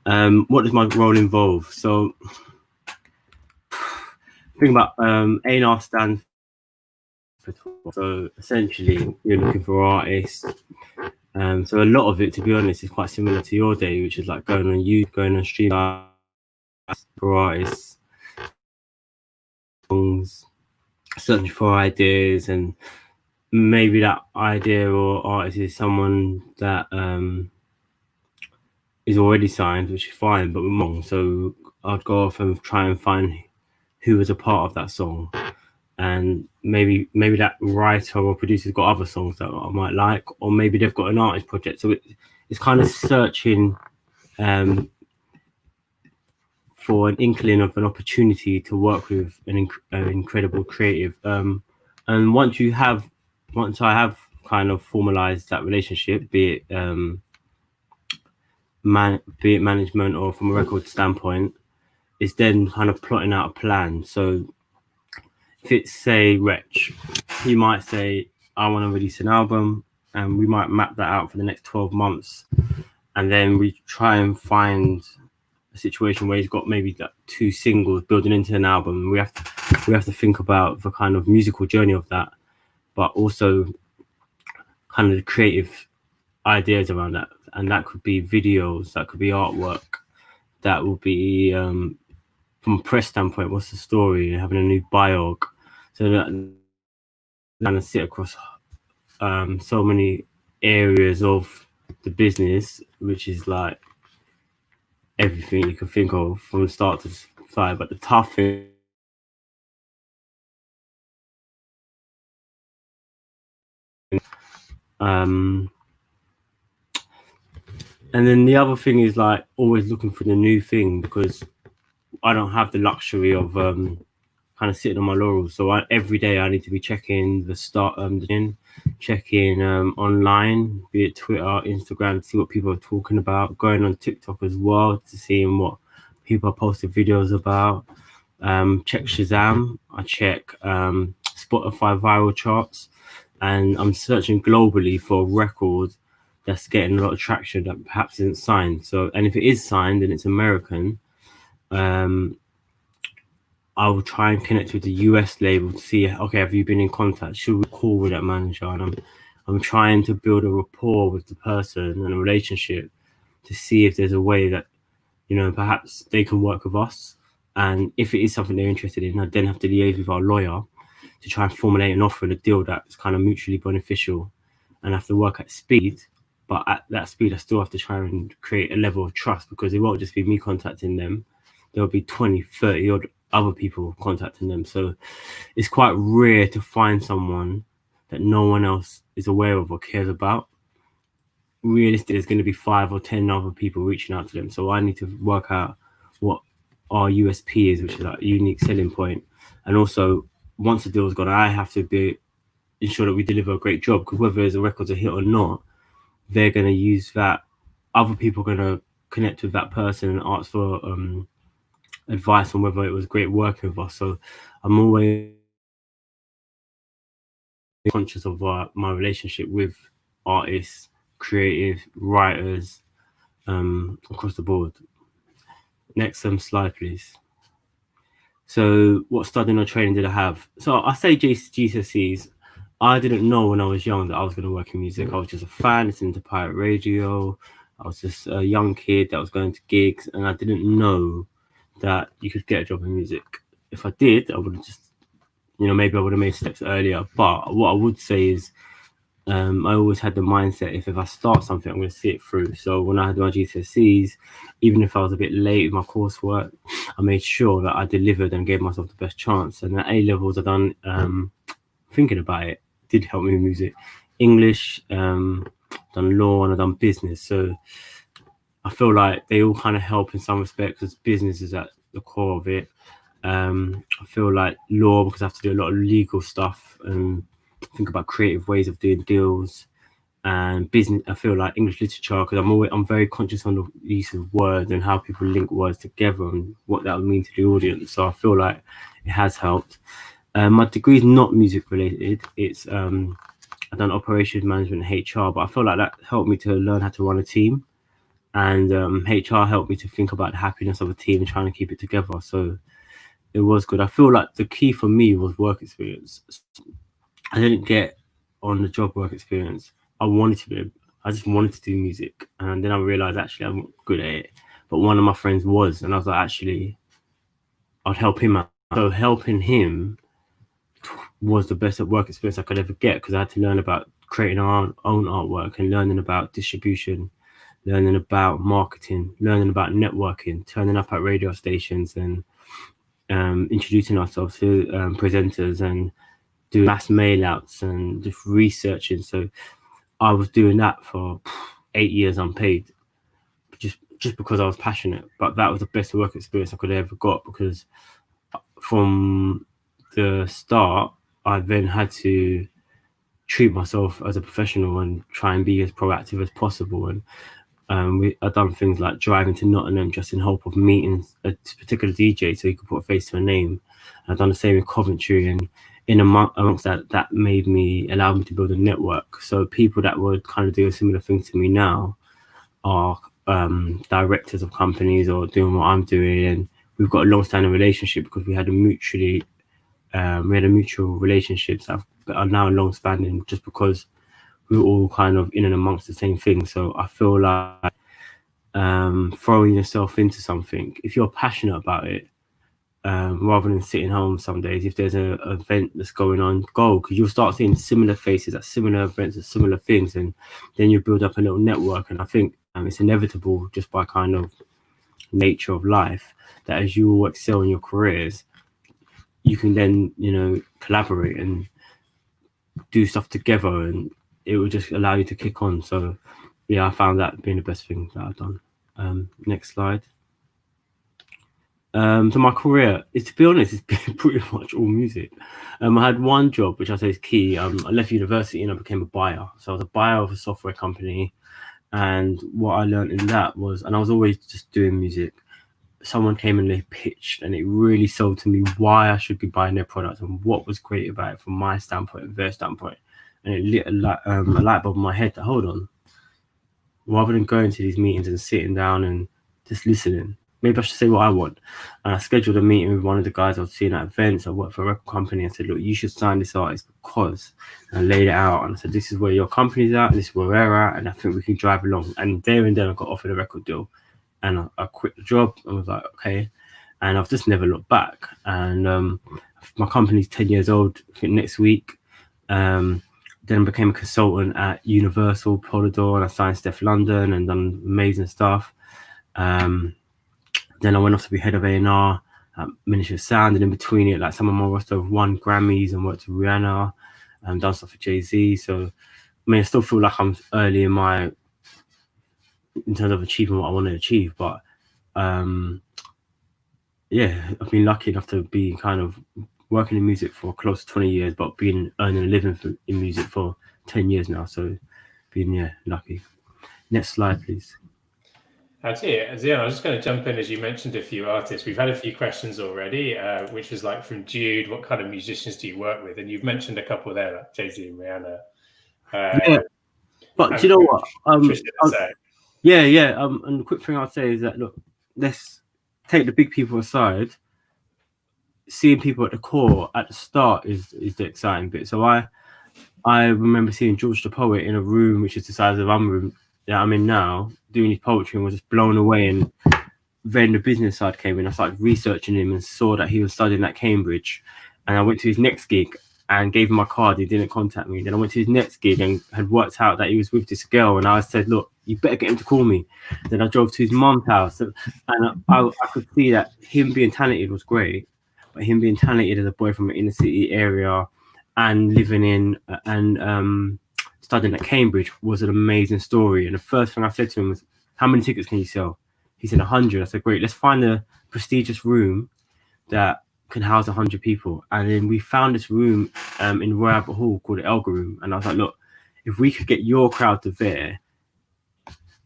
What does my role involve? So, think about A&R stands for. So essentially, you're looking for artists. So a lot of it, to be honest, is quite similar to your day, which is like going on stream for artists, songs, searching for ideas, and maybe that idea or artist is someone that is already signed, which is fine, but we're wrong. So I'd go off and try and find who was a part of that song, and maybe that writer or producer's got other songs that I might like, or maybe they've got an artist project. So it's kind of searching for an inkling of an opportunity to work with an incredible creative. And once I have kind of formalized that relationship, be it management or from a record standpoint, it's then kind of plotting out a plan. So if it's, say, Wretch, you might say, I want to release an album, and we might map that out for the next 12 months. And then we try and find a situation where he's got maybe like 2 singles building into an album. We have to think about the kind of musical journey of that, but also kind of the creative ideas around that. And that could be videos, that could be artwork, that will be from a press standpoint, what's the story, having a new biog. So that kind of sit across so many areas of the business, which is like everything you can think of from start to side. But the tough thing and then the other thing is like always looking for the new thing, because I don't have the luxury of kind of sitting on my laurels. So every day I need to be checking the checking online, be it Twitter, Instagram, to see what people are talking about, going on TikTok as well to seeing what people are posting videos about. Check Shazam, I check Spotify viral charts, and I'm searching globally for a record that's getting a lot of traction that perhaps isn't signed. So, and if it is signed and it's American, I will try and connect with the US label to see, okay, have you been in contact? Should we call with that manager? And I'm trying to build a rapport with the person and a relationship to see if there's a way that, you know, perhaps they can work with us. And if it is something they're interested in, I then have to liaise with our lawyer to try and formulate an offer and a deal that's kind of mutually beneficial, and I have to work at speed. But at that speed, I still have to try and create a level of trust, because it won't just be me contacting them. There'll be 20, 30 odd other people contacting them. So it's quite rare to find someone that no one else is aware of or cares about. Realistically, there's going to be 5 or 10 other people reaching out to them. So I need to work out what our USP is, which is like a unique selling point. And also, once the deal's gone, I have to ensure that we deliver a great job, because whether the record's a hit or not, they're going to use that. Other people are going to connect with that person and ask for advice on whether it was great working with us. So I'm always conscious of my relationship with artists, creative writers, across the board. Next slide, please. So what studying or training did I have? So I say GCSEs. I didn't know when I was young that I was going to work in music. I was just a fan, listening to pirate radio. I was just a young kid that was going to gigs, and I didn't know that you could get a job in music. If I did, I would have just, you know, maybe I would have made steps earlier. But what I would say is, I always had the mindset, if I start something, I'm going to see it through. So when I had my GCSEs, even if I was a bit late with my coursework, I made sure that I delivered and gave myself the best chance. And at A-levels, I done, thinking about it, did help me with music. English, done law, and I done business. So I feel like they all kind of help in some respects, because business is at the core of it. I feel like law, because I have to do a lot of legal stuff and think about creative ways of doing deals. And business, I feel like English literature, because I'm very conscious on the use of words and how people link words together and what that would mean to the audience. So I feel like it has helped. My degree is not music related. It's I've done operations management and HR, but I feel like that helped me to learn how to run a team. And HR helped me to think about the happiness of a team and trying to keep it together. So it was good. I feel like the key for me was work experience. I didn't get on the job work experience. I just wanted to do music. And then I realized actually I'm good at it. But one of my friends was, and I was like, actually, I'd help him out. So helping him was the best work experience I could ever get, because I had to learn about creating our own artwork and learning about distribution, learning about marketing, learning about networking, turning up at radio stations and introducing ourselves to presenters and doing mass mail outs and just researching. So I was doing that for 8 years unpaid, just just because I was passionate. But that was the best work experience I could have ever got, because from the start, I then had to treat myself as a professional and try and be as proactive as possible. And I've done things like driving to Nottingham just in hope of meeting a particular DJ so you could put a face to a name. And I've done the same in Coventry, and amongst that allowed me to build a network. So people that would kind of do a similar thing to me now are directors of companies or doing what I'm doing, and we've got a long-standing relationship because we had a mutual relationships that are now long-standing, just because we're all kind of in and amongst the same thing. So I feel like throwing yourself into something, if you're passionate about it, rather than sitting home some days, if there's an event that's going on, go, because you'll start seeing similar faces at similar events, at similar things, and then you build up a little network. And I think it's inevitable, just by kind of nature of life, that as you all excel in your careers, you can then, collaborate and do stuff together, and it will just allow you to kick on. So yeah, I found that being the best thing that I've done. Next slide. So my career, to be honest, it's been pretty much all music. I had one job, which I say is key. I left university and I became a buyer. So I was a buyer of a software company. And what I learned in that was, and I was always just doing music, someone came and they pitched, and it really sold to me why I should be buying their product and what was great about it from my standpoint and their standpoint. And it lit a light bulb in my head that, hold on, rather than going to these meetings and sitting down and just listening, maybe I should say what I want. And I scheduled a meeting with one of the guys I was seeing at events. I worked for a record company. I said, look, you should sign this artist because, and I laid it out. And I said, this is where your company's at, this is where we're at, and I think we can drive along. And there and then I got offered a record deal. And I quit the job. I was like, okay. And I've just never looked back. And my company's 10 years old, I think next week. Then I became a consultant at Universal, Polydor, and I signed Steph London and done amazing stuff. Then I went off to be head of A&R at Ministry of Sound, and in between it, like some of my roster have won Grammys and worked with Rihanna and done stuff for Jay-Z. So, I mean, I still feel like I'm early in terms of achieving what I want to achieve. But yeah, I've been lucky enough to be kind of working in music for close to 20 years, but earning a living in music for 10 years now. So being, lucky. Next slide, please. That's it. Zion, I was just going to jump in as you mentioned a few artists. We've had a few questions already, which was like from Jude, what kind of musicians do you work with? And you've mentioned a couple there, like Jay-Z and Rihanna. Yeah, but do you know what? And the quick thing I'd say is that, look, let's take the big people aside. Seeing people at the core at the start is the exciting bit. So I remember seeing George the Poet in a room which is the size of room that I'm in now, doing his poetry, and was just blown away. And then the business side came in. I started researching him and saw that he was studying at Cambridge. And I went to his next gig and gave him my card. He didn't contact me. Then I went to his next gig and had worked out that he was with this girl. And I said, look, you better get him to call me. Then I drove to his mum's house. And I could see that him being talented was great. But him being talented as a boy from an inner city area and living in and studying at Cambridge was an amazing story. And the first thing I said to him was, how many tickets can you sell? He said 100. I said, great, let's find a prestigious room that can house 100 people. And then we found this room in Royal Albert Hall called the Elgar Room. And I was like, look, if we could get your crowd to there,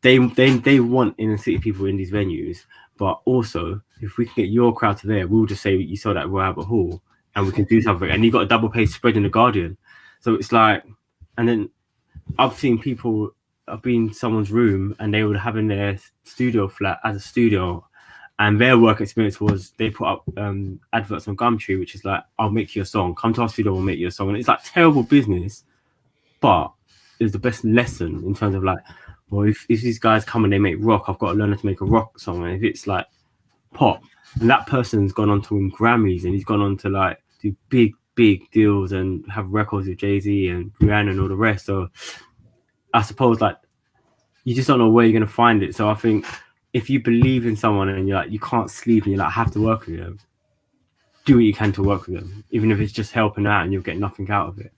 they want inner city people in these venues. But also, if we can get your crowd to there, we'll just say you saw that Royal Albert Hall and we can do something. And you got a double page spread in The Guardian. So it's like, and then I've seen people, I've been in someone's room and they would have in their studio flat as a studio. And their work experience was they put up adverts on Gumtree, which is like, I'll make you a song. Come to our studio, we'll make you a song. And it's like terrible business, but it's the best lesson in terms of like, well, if these guys come and they make rock, I've got to learn how to make a rock song. And if it's like pop, and that person's gone on to win Grammys and he's gone on to like do big deals and have records with Jay-Z and Rihanna and all the rest. So I suppose like you just don't know where you're going to find it. So I think if you believe in someone and you're like, you can't sleep and you're like, I have to work with them, do what you can to work with them, even if it's just helping out and you'll get nothing out of it.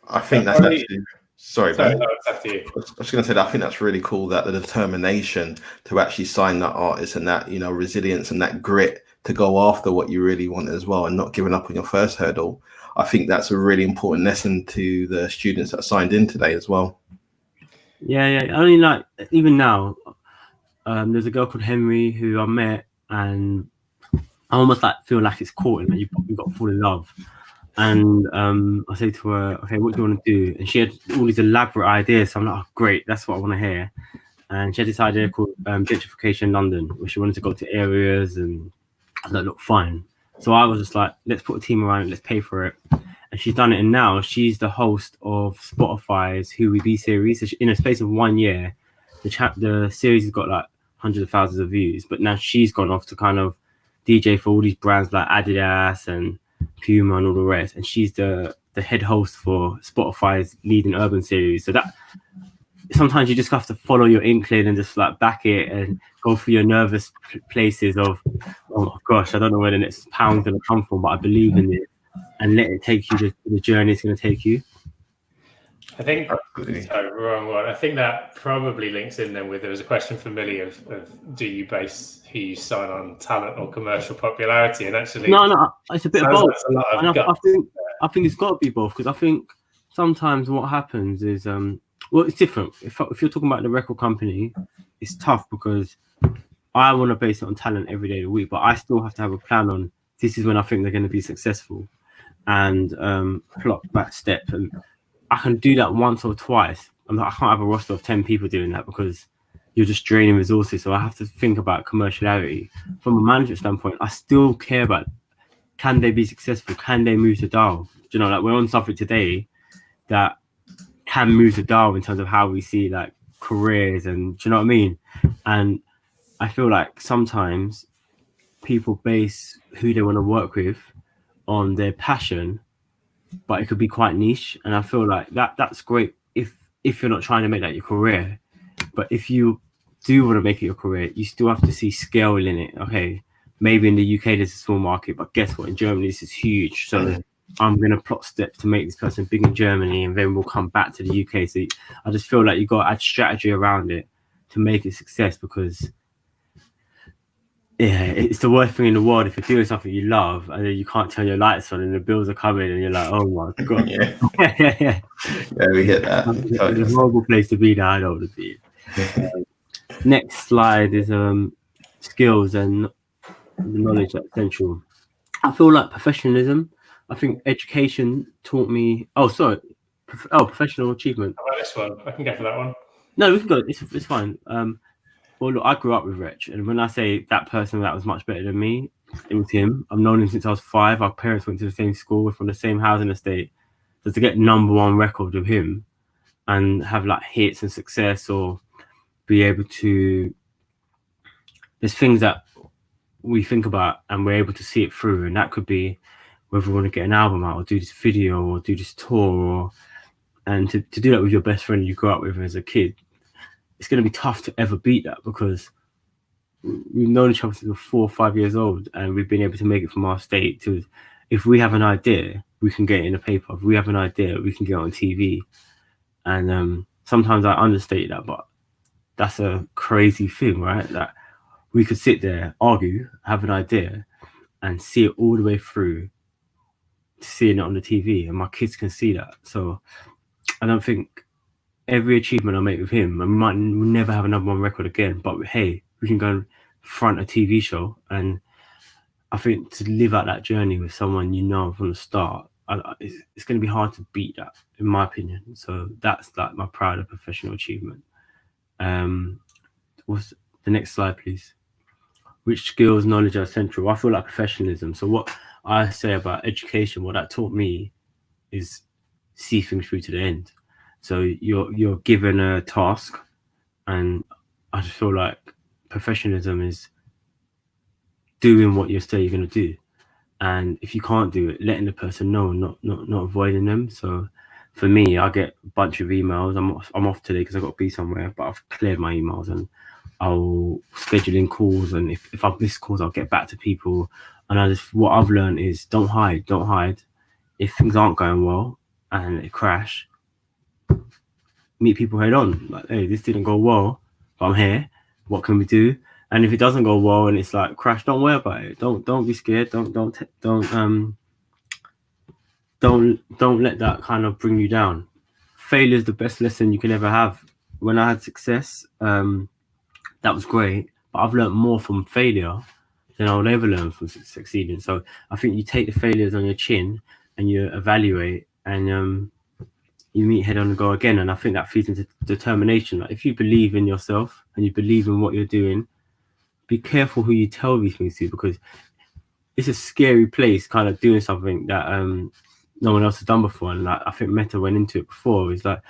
I think that's actually... Sorry, Sorry, Ben. no, it's after you. I was just going to say that I think that's really cool, that the determination to actually sign that artist, and that, you know, resilience and that grit to go after what you really want as well, and not giving up on your first hurdle. I think that's a really important lesson to the students that signed in today as well. Yeah. I mean, like, even now, there's a girl called Henry who I met, and I almost like feel like it's courting, that you've got to fall in love. And I say to her, okay, what do you want to do? And she had all these elaborate ideas. So I'm like, oh, great, that's what I want to hear. And she had this idea called gentrification in London, where she wanted to go to areas, and I was like, look, fine. So I was just like, let's put a team around it, let's pay for it. And she's done it. And now she's the host of Spotify's Who We Be series. So in a space of 1 year, the series has got like hundreds of thousands of views. But now she's gone off to kind of DJ for all these brands like Adidas and Puma and all the rest, and she's the head host for Spotify's leading urban series. So that sometimes you just have to follow your inkling and just like back it and go through your nervous places of, oh my gosh, I don't know where the next pound's going to come from, but I believe in it, and let it take you to the journey it's going to take you. I think, sorry, wrong one. I think that probably links in then with, there was a question for Millie of do you base who you sign on talent or commercial popularity? And actually, no, it's a bit of both. I think it's got to be both, because I think sometimes what happens is, well, it's different. If you're talking about the record company, it's tough because I want to base it on talent every day of the week, but I still have to have a plan on, this is when I think they're going to be successful, and plot that step. And I can do that once or twice. I can't have a roster of 10 people doing that, because you're just draining resources. So I have to think about commerciality. From a management standpoint, I still care about, can they be successful? Can they move the dial? You know, like, we're on something today that can move the dial in terms of how we see like careers, and do you know what I mean? And I feel like sometimes people base who they want to work with on their passion, but it could be quite niche. And I feel like that's great if you're not trying to make that your career. But if you do want to make it your career, you still have to see scale in it. Okay, maybe in the UK there's a small market, but guess what? In Germany this is huge. So I'm going to plot steps to make this person big in Germany, and then we'll come back to the UK. So I just feel like you've got to add strategy around it to make it success, because yeah, it's the worst thing in the world if you're doing something you love and then you can't turn your lights on and the bills are coming and you're like, oh my God. Yeah, we hit that. It's a horrible place to be that I don't want to be. Next slide is skills and knowledge that's essential. I feel like professionalism. I think education taught me. Professional achievement. How about this one? I can go for that one. No, we can go. It's fine. Well, look, I grew up with Rich, and when I say that person that was much better than me, it was him. I've known him since I was 5. Our parents went to the same school, we're from the same housing estate. So to get #1 record with him and have like hits and success, or be able to, there's things that we think about and we're able to see it through, and that could be whether we want to get an album out or do this video or do this tour, and to do that with your best friend you grew up with as a kid, it's going to be tough to ever beat that, because we've known each other since we were 4 or 5 years old, and we've been able to make it from our state to, if we have an idea, we can get it in the paper. If we have an idea, we can get it on TV. And sometimes I understate that, but that's a crazy thing, right? That we could sit there, argue, have an idea, and see it all the way through to seeing it on the TV, and my kids can see that. So I don't think every achievement I make with him, I we'll never have a #1 record again, but hey, we can go and front a TV show. And I think to live out that journey with someone you know from the start, it's going to be hard to beat that, in my opinion. So that's like my pride of professional achievement. What's the next slide, please? Which skills, knowledge are essential? I feel like professionalism. So what I say about education, what that taught me is see things through to the end. So you're given a task, and I just feel like professionalism is doing what you say you're going to do, and if you can't do it, letting the person know, not avoiding them. So for me, I get a bunch of emails. I'm off today because I've got to be somewhere, but I've cleared my emails, and I'll schedule in calls, and if I've missed calls, I'll get back to people. And what I've learned is don't hide. If things aren't going well and it crash, meet people head on. Like, hey, this didn't go well, but I'm here. What can we do? And if it doesn't go well and it's like crash, don't worry about it. Don't be scared. Don't let that kind of bring you down. Failure is the best lesson you can ever have. When I had success, that was great, but I've learned more from failure than I'll ever learn from succeeding. So I think you take the failures on your chin and you evaluate, and you meet head on and go again. And I think that feeds into determination. Like, if you believe in yourself and you believe in what you're doing, be careful who you tell these things to, because it's a scary place, kind of doing something that no one else has done before. And like, I think Meta went into it before. It's like,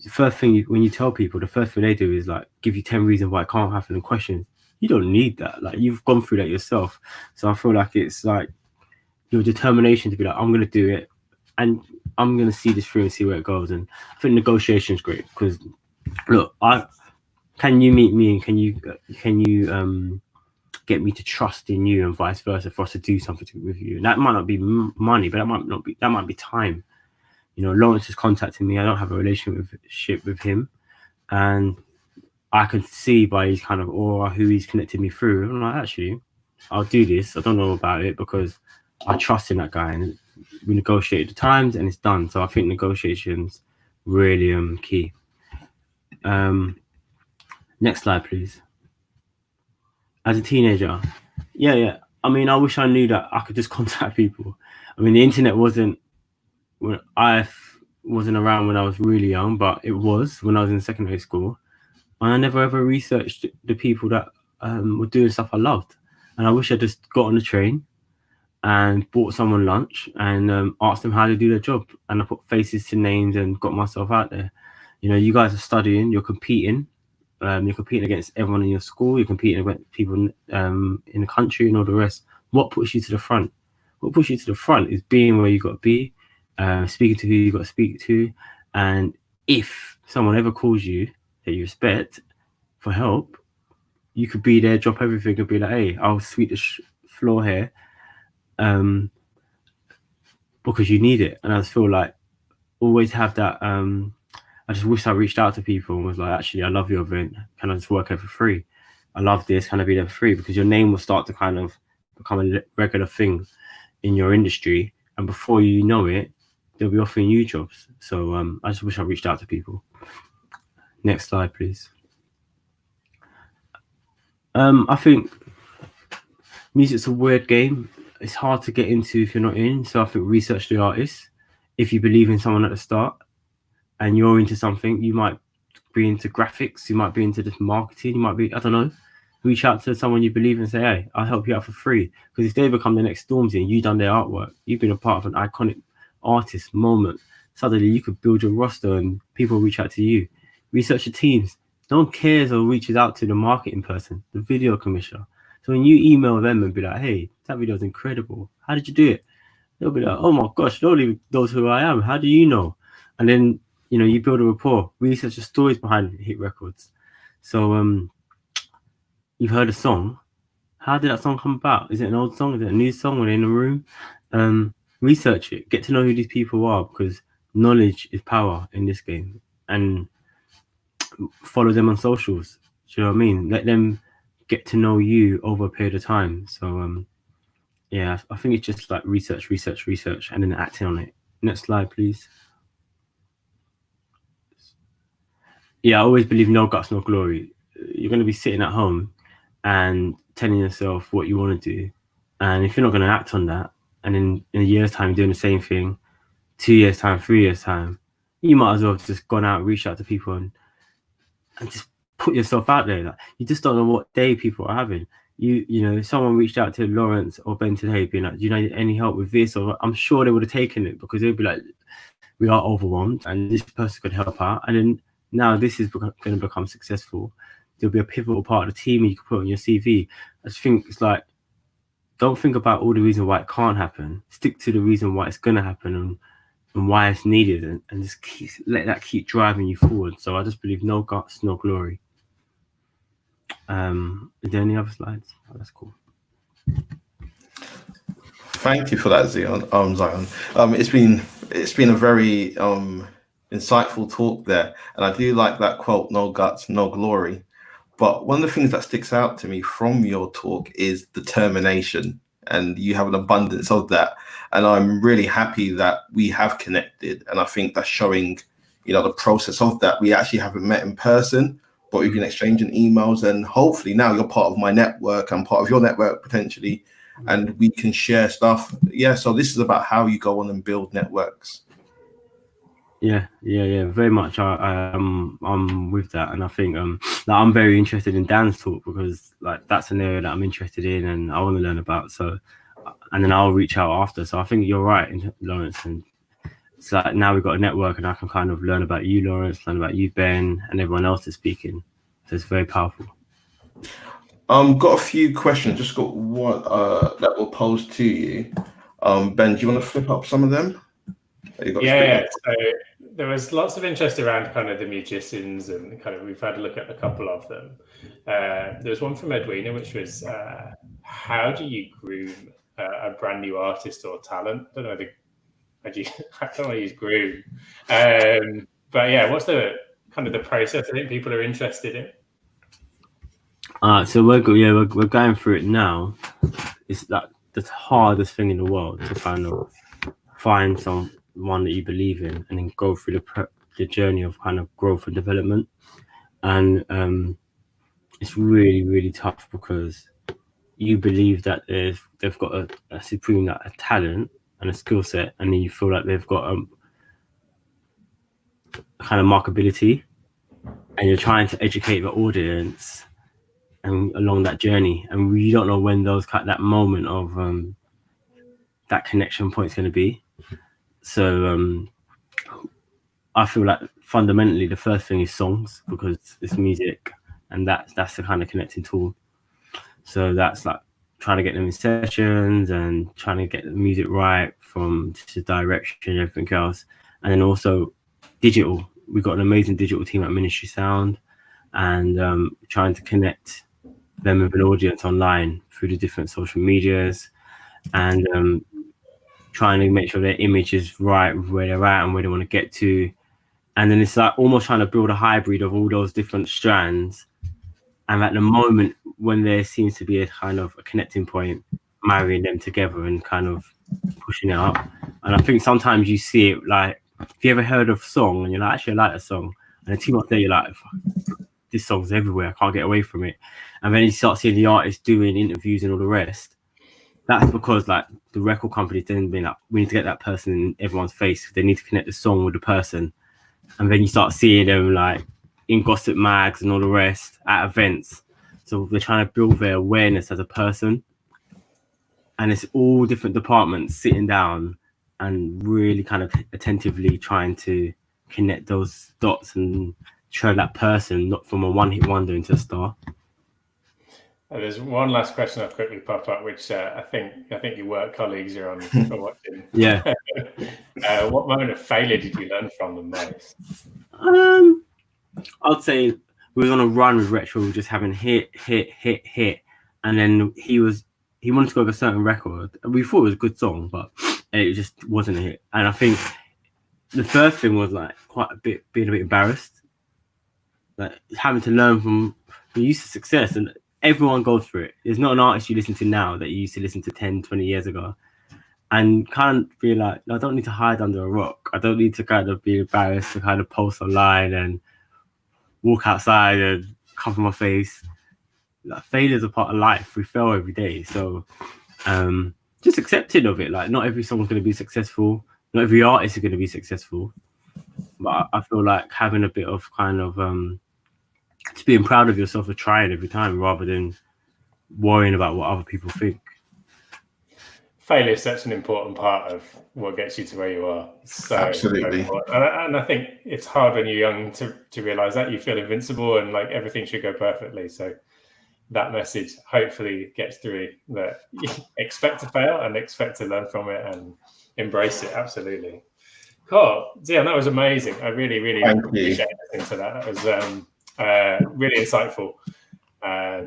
the first thing when you tell people, the first thing they do is like give you 10 reasons why it can't happen and questions. You don't need that. Like, you've gone through that yourself. So I feel like it's like your determination to be like, I'm going to do it and I'm going to see this through and see where it goes. And I think negotiation is great, because look, can you meet me and can you get me to trust in you, and vice versa, for us to do something with you. And that might not be money, but that might be time. You know, Lawrence is contacting me. I don't have a relationship with him, and I can see by his kind of aura who he's connected me through. I'm like, actually, I'll do this. I don't know about it because I trust in that guy, and we negotiated the times and it's done. So I think negotiations really key. Next slide, please. As a teenager, yeah. I mean, I wish I knew that I could just contact people. I mean, the internet wasn't around when I was really young, but it was when I was in secondary school. And I never ever researched the people that were doing stuff I loved. And I wish I just got on the train and bought someone lunch and asked them how to do their job. And I put faces to names and got myself out there. You know, you guys are studying, you're competing. You're competing against everyone in your school. You're competing against people in the country and all the rest. What puts you to the front? What pushes you to the front is being where you got to be, speaking to who you got to speak to. And if someone ever calls you that you respect for help, you could be there, drop everything and be like, hey, I'll sweep the floor here because you need it. And I just feel like always have that. I just wish I reached out to people and was like, actually, I love your event. Can I just work here for free? I love this. Can I be there for free? Because your name will start to kind of become a regular thing in your industry. And before you know it, they'll be offering you jobs. So I just wish I reached out to people. Next slide, please. I think music's a weird game. It's hard to get into if you're not in. So I think research the artist. If you believe in someone at the start and you're into something, you might be into graphics, you might be into this marketing, you might be, I don't know, reach out to someone you believe and say, hey, I'll help you out for free. Because if they become the next Stormzy and you've done their artwork, you've been a part of an iconic artist moment, suddenly you could build your roster and people reach out to you. Research your teams. No one cares or reaches out to the marketing person, the video commissioner. So when you email them and be like, hey, that video is incredible, how did you do it? They'll be like, oh my gosh, nobody knows who I am. How do you know? And then, you know, you build a rapport, research the stories behind hit records. So you've heard a song. How did that song come about? Is it an old song? Is it a new song? Are they in a room? Research it. Get to know who these people are, because knowledge is power in this game. And follow them on socials. Do you know what I mean? Let them get to know you over a period of time. So yeah, I think it's just like research, and then acting on it. Next slide, please. Yeah, I always believe no guts, no glory. You're going to be sitting at home and telling yourself what you want to do. And if you're not going to act on that, and in a year's time doing the same thing, 2 years' time, 3 years' time, you might as well have just gone out, reach out to people and just put yourself out there. Like, you just don't know what day people are having. You know, if someone reached out to Lawrence or Ben today being like, do you need any help with this? Or I'm sure they would have taken it, because they'd be like, we are overwhelmed and this person could help out. And then now this is going to become successful. There'll be a pivotal part of the team you can put on your CV. I just think it's like, don't think about all the reasons why it can't happen. Stick to the reason why it's going to happen and why it's needed, and just let that keep driving you forward. So I just believe no guts, no glory. Is there any other slides? Oh, that's cool. Thank you for that, Zion. It's been a very insightful talk there. And I do like that quote, no guts, no glory. But one of the things that sticks out to me from your talk is determination, and you have an abundance of that. And I'm really happy that we have connected. And I think that's showing, the process of that. We actually haven't met in person, but we've been exchanging emails, and hopefully now you're part of my network. I'm part of your network potentially, and we can share stuff. Yeah. So this is about how you go on and build networks. Yeah, very much. I'm with that, and I think I'm very interested in Dan's talk, because like that's an area that I'm interested in and I want to learn about. So, and then I'll reach out after. So I think you're right, Lawrence, and it's like now we've got a network, and I can kind of learn about you, Lawrence, learn about you, Ben, and everyone else is speaking. So it's very powerful. Got a few questions. Just got one that will pose to you. Ben, do you want to flip up some of them? Yeah. So there was lots of interest around kind of the musicians, and kind of we've had a look at a couple of them. There was one from Edwina, which was how do you groom a brand new artist or talent? I don't know. I don't want to use groom, but yeah, what's the kind of the process? I think people are interested in. So we're going through it now. It's like the hardest thing in the world to kind of find someone that you believe in, and then go through the journey of kind of growth and development. And it's really, really tough, because you believe that they've got a supreme a talent and a skill set, and then you feel like they've got a kind of markability, and you're trying to educate the audience and along that journey, and we don't know when that moment of that connection point is going to be. So I feel like fundamentally the first thing is songs, because it's music, and that's the kind of connecting tool. So that's like trying to get them in sessions and trying to get the music right from the direction and everything else. And then also digital. We've got an amazing digital team at Ministry Sound, and trying to connect them with an audience online through the different social medias, and trying to make sure their image is right with where they're at and where they want to get to. And then it's like almost trying to build a hybrid of all those different strands. And at the moment when there seems to be a kind of a connecting point, marrying them together and kind of pushing it up. And I think sometimes you see it, like if you ever heard of a song and you're like, actually I like a song, and then 2 months later you're like, this song's everywhere, I can't get away from it. And then you start seeing the artist doing interviews and all the rest. That's because like the record company's then been like, we need to get that person in everyone's face. They need to connect the song with the person. And then you start seeing them like in gossip mags and all the rest at events. So they're trying to build their awareness as a person. And it's all different departments sitting down and really kind of attentively trying to connect those dots and show that person, not from a one-hit wonder into a star. There's one last question I'll quickly pop up, which I think your work colleagues are watching. Yeah. What moment of failure did you learn from the most? I'd say we was on a run with Retro, just having hit, and then he wanted to go with a certain record. We thought it was a good song, but it just wasn't a hit. And I think the first thing was like being a bit embarrassed, like having to learn from the use of success, and everyone goes through it. There's not an artist you listen to now that you used to listen to 10, 20 years ago. And kind of be like, I don't need to hide under a rock. I don't need to kind of be embarrassed to kind of post online and walk outside and cover my face. Like, failure is a part of life. We fail every day. So just accepting of it. Like, not every song's going to be successful. Not every artist is going to be successful. But I feel like having a bit of kind of just being proud of yourself for trying every time, rather than worrying about what other people think. Failure is such an important part of what gets you to where you are. So absolutely. And I think it's hard when you're young to realize that you feel invincible and like everything should go perfectly. So that message hopefully gets through, that you expect to fail and expect to learn from it and embrace it. Absolutely. Cool. Zion, that was amazing. I really, really appreciate listening to that. That was really insightful.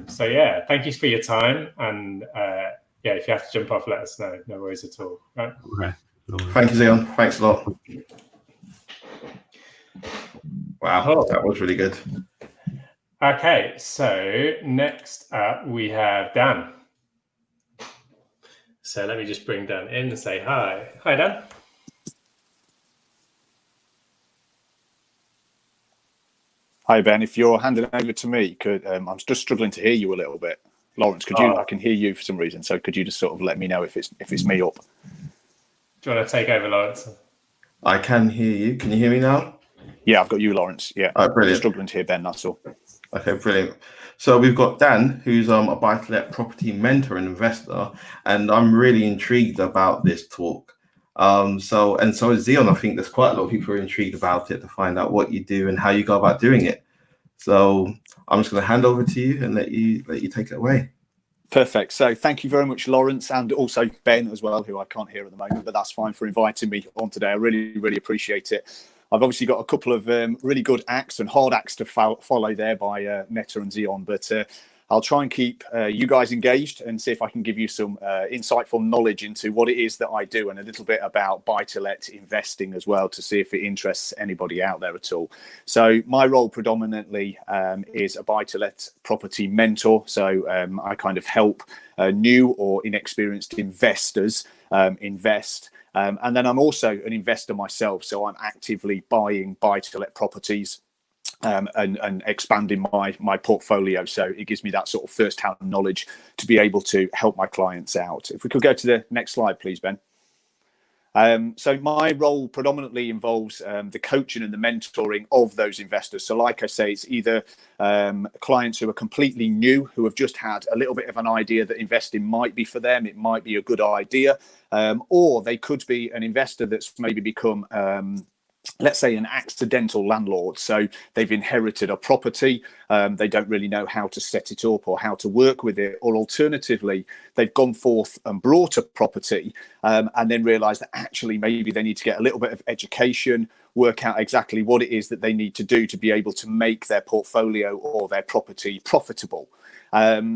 So yeah, thank you for your time. And yeah, if you have to jump off, let us know. No worries at all. Right. Okay. Thank you, Zion. Thanks a lot. Wow, Cool. that was really good. Okay, so next up we have Dan. So let me just bring Dan in and say hi. Hi, Dan. Hi, Ben. If you're handing over to me, I'm just struggling to hear you a little bit. Lawrence, could you? I can hear you for some reason. So could you just sort of let me know if it's me up? Do you want to take over, Lawrence? I can hear you. Can you hear me now? Yeah, I've got you, Lawrence. Yeah, Brilliant. I'm struggling to hear Ben. That's all. Okay, brilliant. So we've got Dan, who's a buy-to-let property mentor and investor, and I'm really intrigued about this talk. So is Zion. I think there's quite a lot of people who are intrigued about it to find out what you do and how you go about doing it. So I'm just going to hand over to you and let you take it away. Perfect. So thank you very much, Lawrence, and also Ben as well, who I can't hear at the moment, but that's fine, for inviting me on today. I really, really appreciate it. I've obviously got a couple of really good acts and hard acts to follow there by Netta and Zion, but I'll try and keep you guys engaged and see if I can give you some insightful knowledge into what it is that I do and a little bit about buy-to-let investing as well, to see if it interests anybody out there at all. So my role predominantly is a buy-to-let property mentor. So I kind of help new or inexperienced investors invest. And then I'm also an investor myself. So I'm actively buying buy-to-let properties and expanding my portfolio. So it gives me that sort of first-hand knowledge to be able to help my clients out. If we could go to the next slide, please, Ben. So my role predominantly involves the coaching and the mentoring of those investors. So like I say, it's either clients who are completely new, who have just had a little bit of an idea that investing might be for them, it might be a good idea, or they could be an investor that's maybe become let's say an accidental landlord. So they've inherited a property, they don't really know how to set it up or how to work with it, or alternatively they've gone forth and brought a property and then realized that actually maybe they need to get a little bit of education, work out exactly what it is that they need to do to be able to make their portfolio or their property profitable.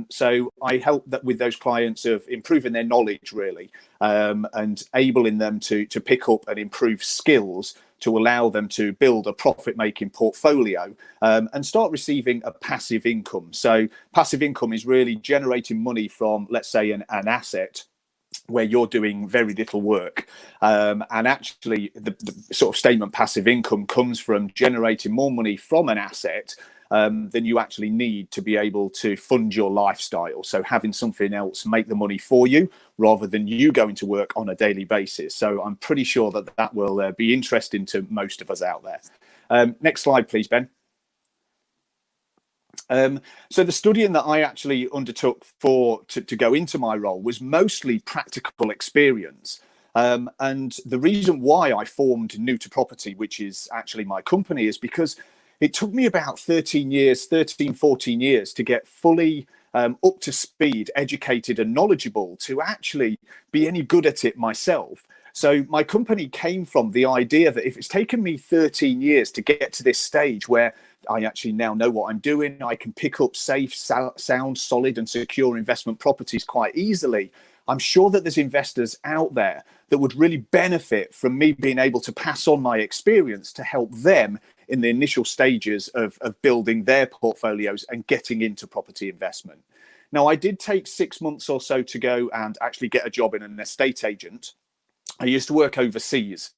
So I help that with those clients of improving their knowledge really, and enabling them to pick up and improve skills to allow them to build a profit-making portfolio and start receiving a passive income. So passive income is really generating money from, let's say, an asset where you're doing very little work. And actually, the sort of statement passive income comes from generating more money from an asset than you actually need to be able to fund your lifestyle. So having something else make the money for you rather than you going to work on a daily basis. So I'm pretty sure that will be interesting to most of us out there. Next slide, please, Ben. So the studying that I actually undertook to go into my role was mostly practical experience. And the reason why I formed New to Property, which is actually my company, is because it took me about 14 years to get fully up to speed, educated and knowledgeable to actually be any good at it myself. So my company came from the idea that if it's taken me 13 years to get to this stage where I actually now know what I'm doing, I can pick up safe, sound, solid and secure investment properties quite easily, I'm sure that there's investors out there that would really benefit from me being able to pass on my experience to help them in the initial stages of building their portfolios and getting into property investment. Now, I did take 6 months or so to go and actually get a job in an estate agent. I used to work overseas.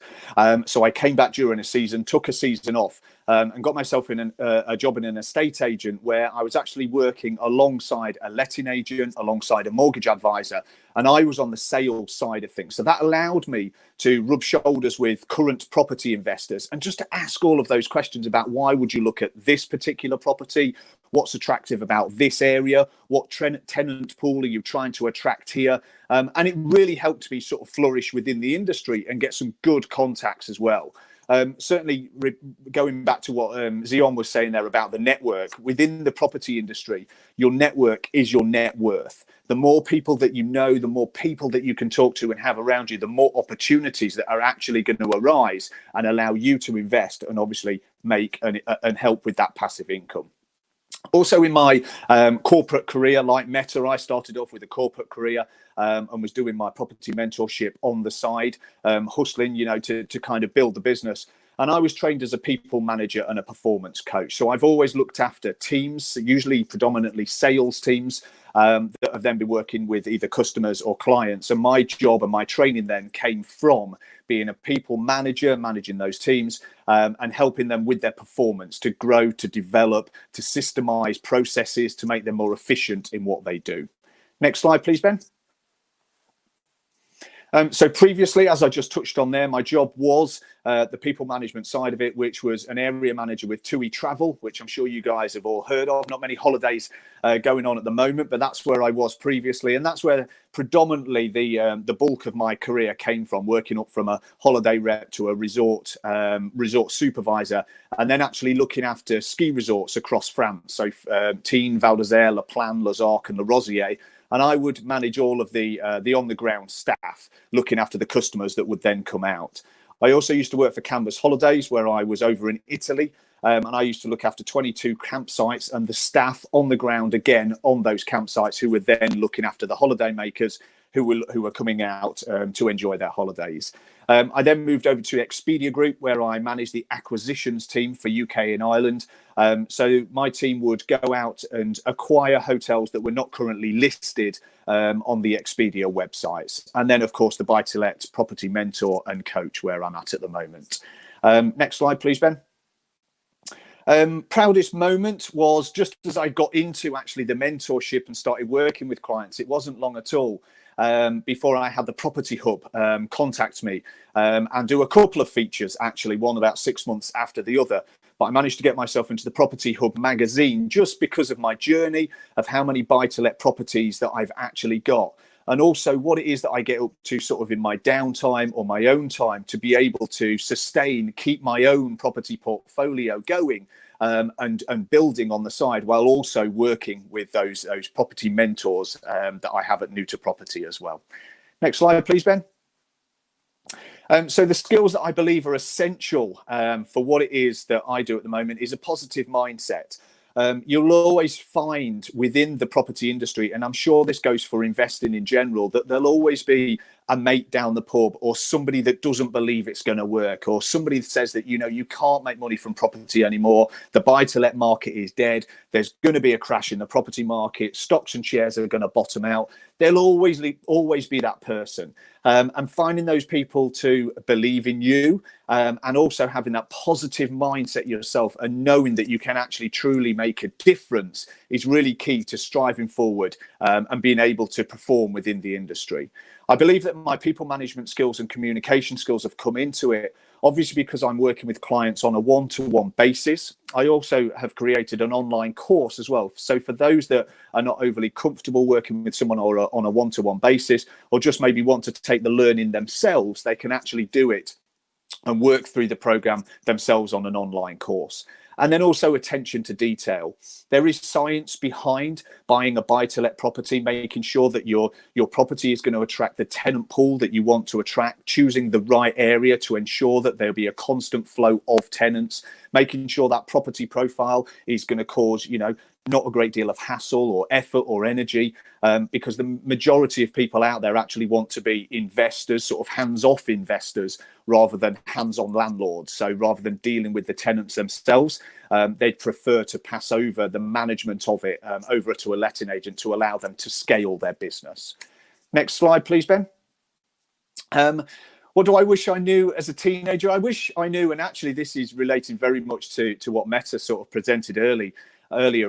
So I came back during a season, took a season off, and got myself in a job in an estate agent where I was actually working alongside a letting agent, alongside a mortgage advisor, and I was on the sales side of things. So that allowed me to rub shoulders with current property investors and just to ask all of those questions about why would you look at this particular property? What's attractive about this area? What tenant pool are you trying to attract here? And it really helped me sort of flourish within the industry and get some good contacts as well. Certainly going back to what Zion was saying there about the network within the property industry, your network is your net worth. The more people that you know, the more people that you can talk to and have around you, the more opportunities that are actually going to arise and allow you to invest and obviously make and help with that passive income. Also in my corporate career, like Meta, I started off with a corporate career and was doing my property mentorship on the side, hustling, to kind of build the business. And I was trained as a people manager and a performance coach. So I've always looked after teams, usually predominantly sales teams, that have then been working with either customers or clients. And my job and my training then came from being a people manager, managing those teams, and helping them with their performance to grow, to develop, to systemize processes, to make them more efficient in what they do. Next slide, please, Ben. So previously, as I just touched on there, my job was the people management side of it, which was an area manager with TUI Travel, which I'm sure you guys have all heard of. Not many holidays going on at the moment, but that's where I was previously. And that's where predominantly the bulk of my career came from, working up from a holiday rep to a resort supervisor, and then actually looking after ski resorts across France. So Tignes, Val d'Isère, La Plagne, Les Arcs and La Rosière. And I would manage all of the on-the-ground staff, looking after the customers that would then come out. I also used to work for Canvas Holidays, where I was over in Italy, and I used to look after 22 campsites and the staff on the ground again on those campsites, who were then looking after the holiday makers who were coming out to enjoy their holidays. I then moved over to Expedia Group, where I managed the acquisitions team for UK and Ireland. So my team would go out and acquire hotels that were not currently listed on the Expedia websites. And then, of course, the buy-to-let, property mentor and coach, where I'm at the moment. Next slide, please, Ben. Proudest moment was just as I got into actually the mentorship and started working with clients. It wasn't long at all before I had the Property Hub contact me and do a couple of features, actually, one about 6 months after the other. But I managed to get myself into the Property Hub magazine just because of my journey of how many buy-to-let properties that I've actually got. And also what it is that I get up to sort of in my downtime or my own time to be able to sustain, keep my own property portfolio going and building on the side, while also working with those property mentors that I have at New to Property as well. Next slide, please, Ben. So the skills that I believe are essential for what it is that I do at the moment is a positive mindset. You'll always find within the property industry, and I'm sure this goes for investing in general, that there'll always be a mate down the pub or somebody that doesn't believe it's going to work, or somebody that says that, you know, you can't make money from property anymore. The buy-to-let market is dead. There's going to be a crash in the property market. Stocks and shares are going to bottom out. There'll always be that person. And finding those people to believe in you and also having that positive mindset yourself and knowing that you can actually truly make a difference is really key to striving forward and being able to perform within the industry. I believe that my people management skills and communication skills have come into it, obviously because I'm working with clients on a one-to-one basis. I also have created an online course as well. So for those that are not overly comfortable working with someone or on a one-to-one basis, or just maybe want to take the learning themselves, they can actually do it and work through the program themselves on an online course. And then also attention to detail. There is science behind buying a buy-to-let property, making sure that your property is going to attract the tenant pool that you want to attract, choosing the right area to ensure that there'll be a constant flow of tenants, making sure that property profile is going to cause, you know, not a great deal of hassle or effort or energy, because the majority of people out there actually want to be investors, sort of hands-off investors, rather than hands-on landlords. So rather than dealing with the tenants themselves, they'd prefer to pass over the management of it over to a letting agent to allow them to scale their business. Next slide, please, Ben. What do I wish I knew as a teenager? I wish I knew, and actually this is relating very much to what Meta sort of presented earlier,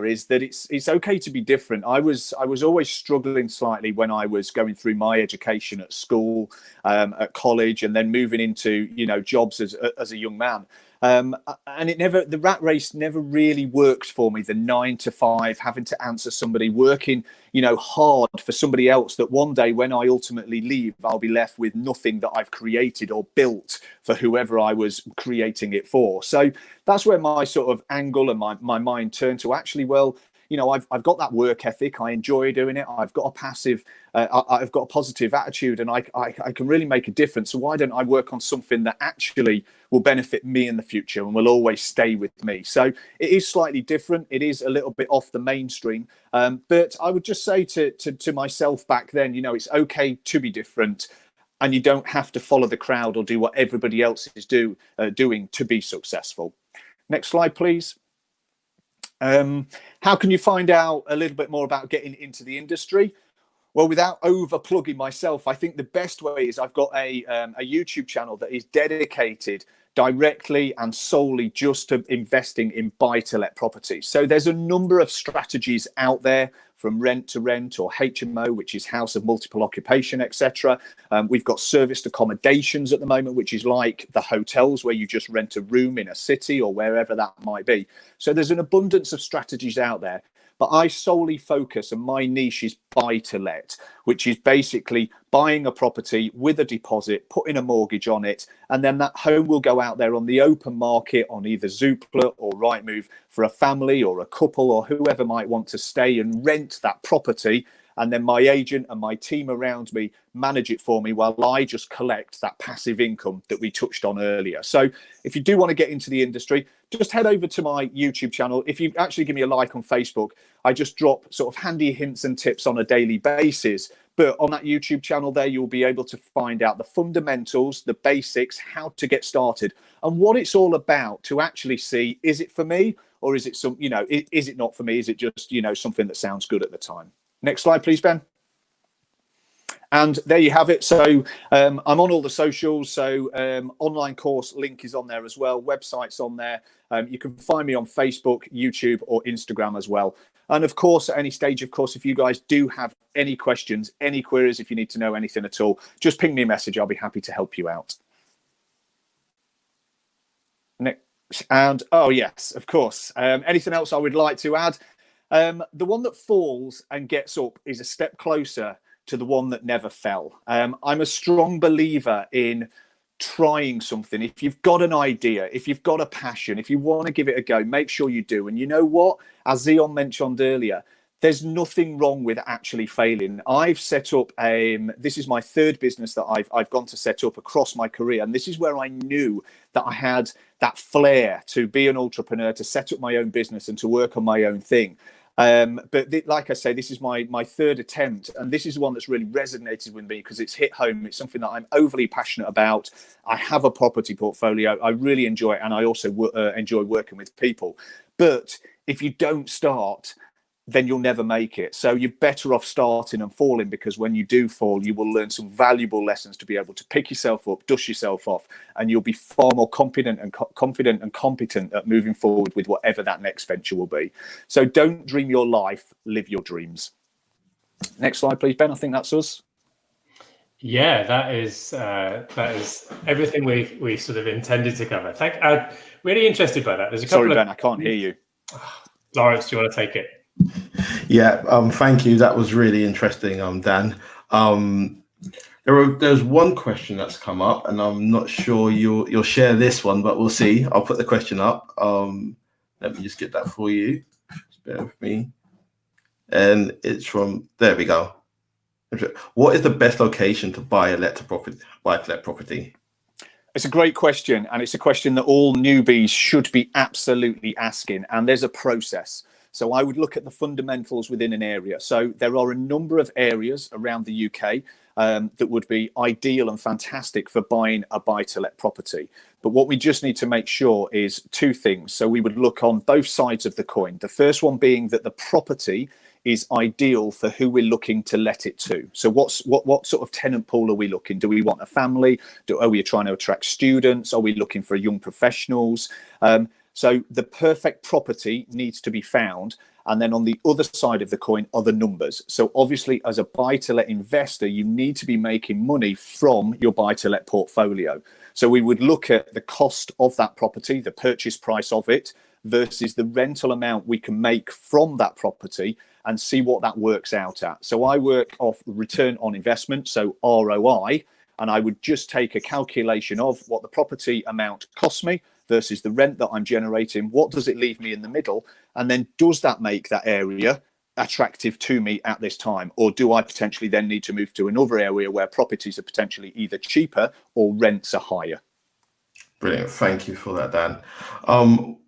is that it's okay to be different. I was always struggling slightly when I was going through my education at school, at college, and then moving into, you know, jobs as a young man. And the rat race never really worked for me. The 9 to 5, having to answer somebody, working, you know, hard for somebody else, that one day when I ultimately leave, I'll be left with nothing that I've created or built for whoever I was creating it for. So that's where my sort of angle and my mind turned to, actually, well, you know, I've got that work ethic. I enjoy doing it. I've got a positive attitude, and I can really make a difference. So why don't I work on something that actually will benefit me in the future and will always stay with me? So it is slightly different. It is a little bit off the mainstream. But I would just say to myself back then, you know, it's okay to be different. and you don't have to follow the crowd or do what everybody else is doing to be successful. Next slide, please. How can you find out a little bit more about getting into the industry? Well, without over plugging myself, I think the best way is I've got a YouTube channel that is dedicated directly and solely just to investing in buy-to-let properties. So there's a number of strategies out there, from rent to rent, or HMO, which is house of multiple occupation, etc. We've got serviced accommodations at the moment, which is like the hotels where you just rent a room in a city or wherever that might be. So there's an abundance of strategies out there. But I solely focus, and my niche is buy to let, which is basically buying a property with a deposit, putting a mortgage on it, and then that home will go out there on the open market on either Zoopla or Rightmove for a family or a couple or whoever might want to stay and rent that property. And then my agent and my team around me manage it for me while I just collect that passive income that we touched on earlier. So if you do want to get into the industry, just head over to my YouTube channel. If you actually give me a like on Facebook, I just drop sort of handy hints and tips on a daily basis. But on that YouTube channel there, you'll be able to find out the fundamentals, the basics, how to get started, and what it's all about to actually see, is it for me, or is it some, is it not for me? Is it just, something that sounds good at the time? Next slide, please, Ben. And there you have it. So I'm on all the socials. So online course link is on there as well. Website's on there. You can find me on Facebook, YouTube, or Instagram as well. And of course, at any stage, of course, if you guys do have any questions, any queries, if you need to know anything at all, just ping me a message. I'll be happy to help you out. Next. And oh, yes, of course. Anything else I would like to add? The one that falls and gets up is a step closer to the one that never fell. I'm a strong believer in trying something. If you've got an idea, if you've got a passion, if you want to give it a go, make sure you do. And you know what? As Zion mentioned earlier, there's nothing wrong with actually failing. I've set up this is my third business that I've gone to set up across my career. And this is where I knew that I had that flair to be an entrepreneur, to set up my own business and to work on my own thing. But like I say, this is my third attempt, and this is the one that's really resonated with me because it's hit home. It's something that I'm overly passionate about. I have a property portfolio. I really enjoy it, and I also enjoy working with people. But if you don't start, then you'll never make it. So you're better off starting and falling, because when you do fall, you will learn some valuable lessons to be able to pick yourself up, dust yourself off, and you'll be far more confident and competent at moving forward with whatever that next venture will be. So don't dream your life, live your dreams. Next slide, please, Ben. I think that's us. Yeah, that is everything we sort of intended to cover. I'm really interested by that. There's a couple Sorry, Ben, I can't hear you. Lawrence, do you want to take it? Yeah, thank you. That was really interesting, Dan. There's one question that's come up, and I'm not sure you'll share this one, but we'll see. I'll put the question up. Let me just get that for you. Just bear with me. And it's from, there we go. What is the best location to buy to let property? It's a great question, and it's a question that all newbies should be absolutely asking. And there's a process. So I would look at the fundamentals within an area. So there are a number of areas around the UK that would be ideal and fantastic for buying a buy-to-let property. But what we just need to make sure is two things. So we would look on both sides of the coin. The first one being that the property is ideal for who we're looking to let it to. So what sort of tenant pool are we looking? Do we want a family? Are we trying to attract students? Are we looking for young professionals? So the perfect property needs to be found. And then on the other side of the coin are the numbers. So obviously, as a buy-to-let investor, you need to be making money from your buy-to-let portfolio. So we would look at the cost of that property, the purchase price of it, versus the rental amount we can make from that property, and see what that works out at. So I work off return on investment, so ROI, and I would just take a calculation of what the property amount costs me versus the rent that I'm generating. What does it leave me in the middle? And then does that make that area attractive to me at this time? Or do I potentially then need to move to another area where properties are potentially either cheaper or rents are higher? Brilliant. Thank you for that, Dan.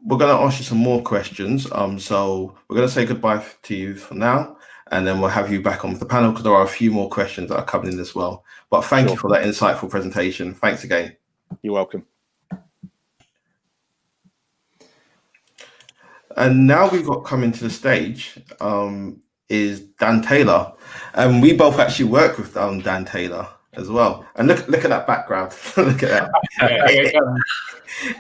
We're going to ask you some more questions. So we're going to say goodbye to you for now. and then we'll have you back on the panel because there are a few more questions that are coming in as well. But thank you for that insightful presentation. Thanks again. You're welcome. And now we've got coming to the stage is Dan Taylor. And we both actually work with Dan Taylor as well. And look at that background. Look at that.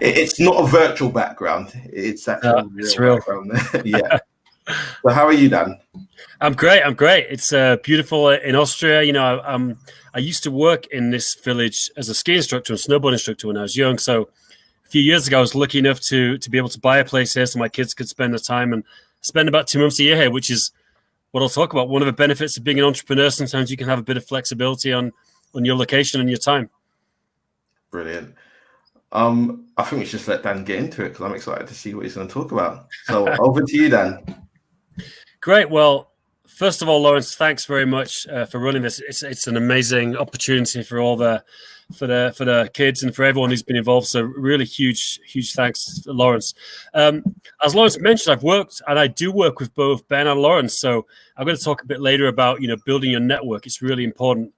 It's not a virtual background. It's actually real background. Yeah. So how are you, Dan? I'm great. It's beautiful in Austria. You know, I used to work in this village as a ski instructor and snowboard instructor when I was young. So a few years ago, I was lucky enough to be able to buy a place here so my kids could spend the time and spend about 2 months a year here, which is what I'll talk about. One of the benefits of being an entrepreneur, sometimes you can have a bit of flexibility on your location and your time. Brilliant. I think we should just let Dan get into it because I'm excited to see what he's going to talk about. So over to you, Dan. Great. Well, first of all, Lawrence, thanks very much for running this. It's an amazing opportunity for all the kids and for everyone who's been involved. So really huge thanks, Lawrence. As Lawrence mentioned, I've worked and I do work with both Ben and Lawrence. So I'm going to talk a bit later about building your network. It's really important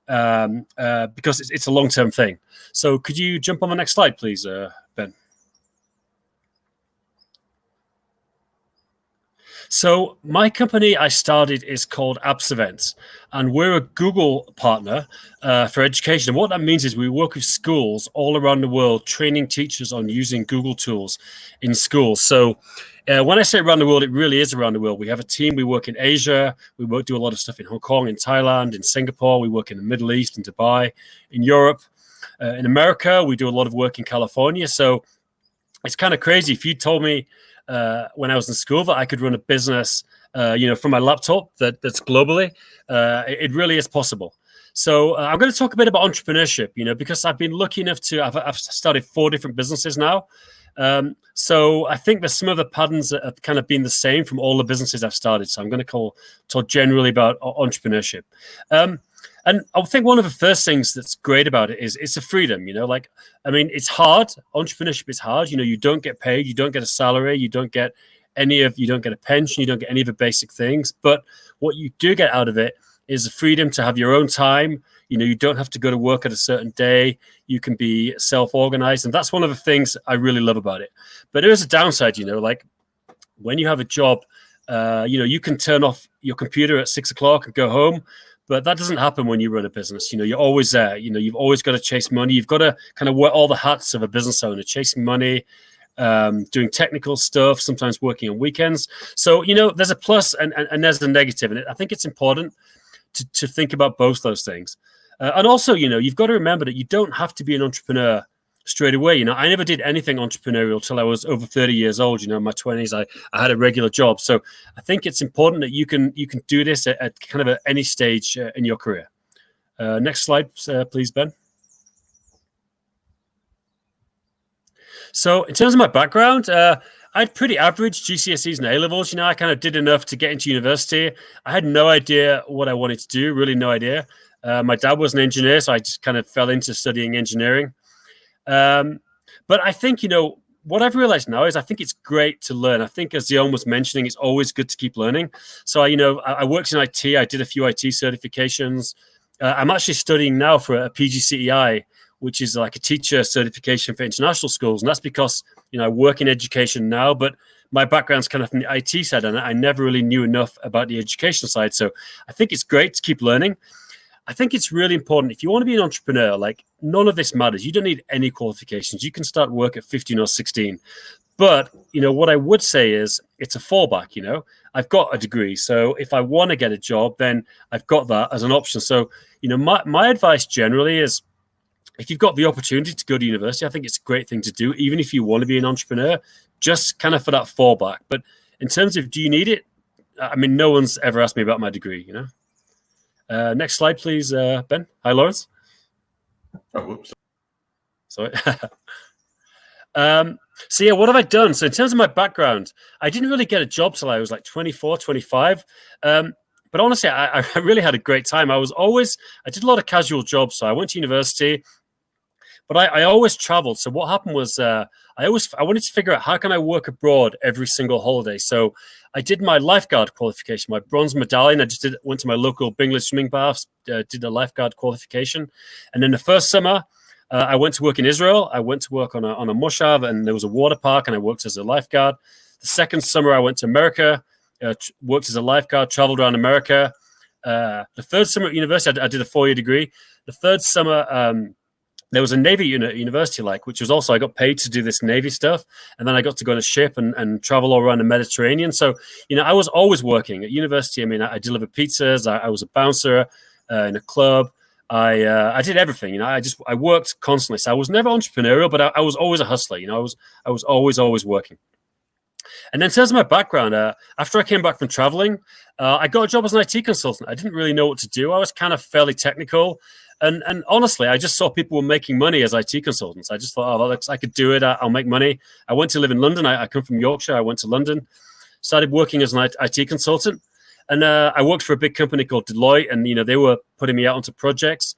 because it's a long-term thing. So could you jump on the next slide, please, Ben? So my company I started is called Apps Events, and we're a Google partner for education. And what that means is we work with schools all around the world, training teachers on using Google tools in schools. So when I say around the world, it really is around the world. We have a team. We work in Asia. We do a lot of stuff in Hong Kong, in Thailand, in Singapore. We work in the Middle East, in Dubai, in Europe. In America, we do a lot of work in California. So it's kind of crazy. If you told me when I was in school that I could run a business, from my laptop that's globally, it really is possible. So I'm going to talk a bit about entrepreneurship, because I've been lucky enough to, I've started 4 different businesses now. So I think there's some of the patterns that have kind of been the same from all the businesses I've started. So I'm going to talk generally about entrepreneurship. And I think one of the first things that's great about it is it's a freedom, it's hard. Entrepreneurship is hard. You don't get paid, you don't get a salary, you don't get a pension, you don't get any of the basic things. But what you do get out of it is the freedom to have your own time. You don't have to go to work at a certain day. You can be self-organized. And that's one of the things I really love about it. But there is a downside, like when you have a job, you can turn off your computer at 6 o'clock and go home. But that doesn't happen when you run a business. You're always there. You've always got to chase money. You've got to kind of wear all the hats of a business owner, chasing money, doing technical stuff, sometimes working on weekends. So, there's a plus and there's a negative. And I think it's important to think about both those things. And also, you've got to remember that you don't have to be an entrepreneur straight away. I never did anything entrepreneurial till I was over 30 years old. In my 20s, I had a regular job. So I think it's important that you can do this at kind of at any stage in your career. Next slide, please, Ben. So in terms of my background, I had pretty average GCSEs and A-levels. I kind of did enough to get into university. I had no idea what I wanted to do, really no idea. My dad was an engineer, so I just kind of fell into studying engineering. But I think, what I've realized now is I think it's great to learn. I think, as Zion was mentioning, it's always good to keep learning. So, I worked in IT. I did a few IT certifications. I'm actually studying now for a PGCEI, which is like a teacher certification for international schools. And that's because, I work in education now, but my background's kind of from the IT side, and I never really knew enough about the education side. So I think it's great to keep learning. I think it's really important. If you want to be an entrepreneur, none of this matters. You don't need any qualifications. You can start work at 15 or 16. But, what I would say is it's a fallback, I've got a degree. So if I want to get a job, then I've got that as an option. So, my advice generally is if you've got the opportunity to go to university, I think it's a great thing to do, even if you want to be an entrepreneur, just kind of for that fallback. But in terms of do you need it? No one's ever asked me about my degree, Next slide, please, Ben. Hi, Lawrence. Oh, whoops. Sorry. So, yeah, what have I done? So in terms of my background, I didn't really get a job till I was like 24, 25. But honestly, I really had a great time. I did a lot of casual jobs. So I went to university, but I always traveled. So what happened was I wanted to figure out how can I work abroad every single holiday. So I did my lifeguard qualification, my bronze medallion. I just went to my local Bingley swimming baths, did a lifeguard qualification. And then the first summer, I went to work in Israel. I went to work on a moshav, and there was a water park, and I worked as a lifeguard. The second summer, I went to America, worked as a lifeguard, traveled around America. The third summer at university, I did a 4-year degree. The third summer, there was a Navy university, which was also, I got paid to do this Navy stuff. And then I got to go on a ship and travel all around the Mediterranean. So, I was always working at university. I mean, I delivered pizzas. I was a bouncer in a club. I did everything. I worked constantly. So I was never entrepreneurial, but I was always a hustler. I was always working. And then in terms of my background, after I came back from traveling, I got a job as an IT consultant. I didn't really know what to do. I was kind of fairly technical. And honestly, I just saw people were making money as IT consultants. I just thought, well, I could do it. I'll make money. I went to live in London. I come from Yorkshire. I went to London, started working as an IT consultant. And I worked for a big company called Deloitte. And, they were putting me out onto projects.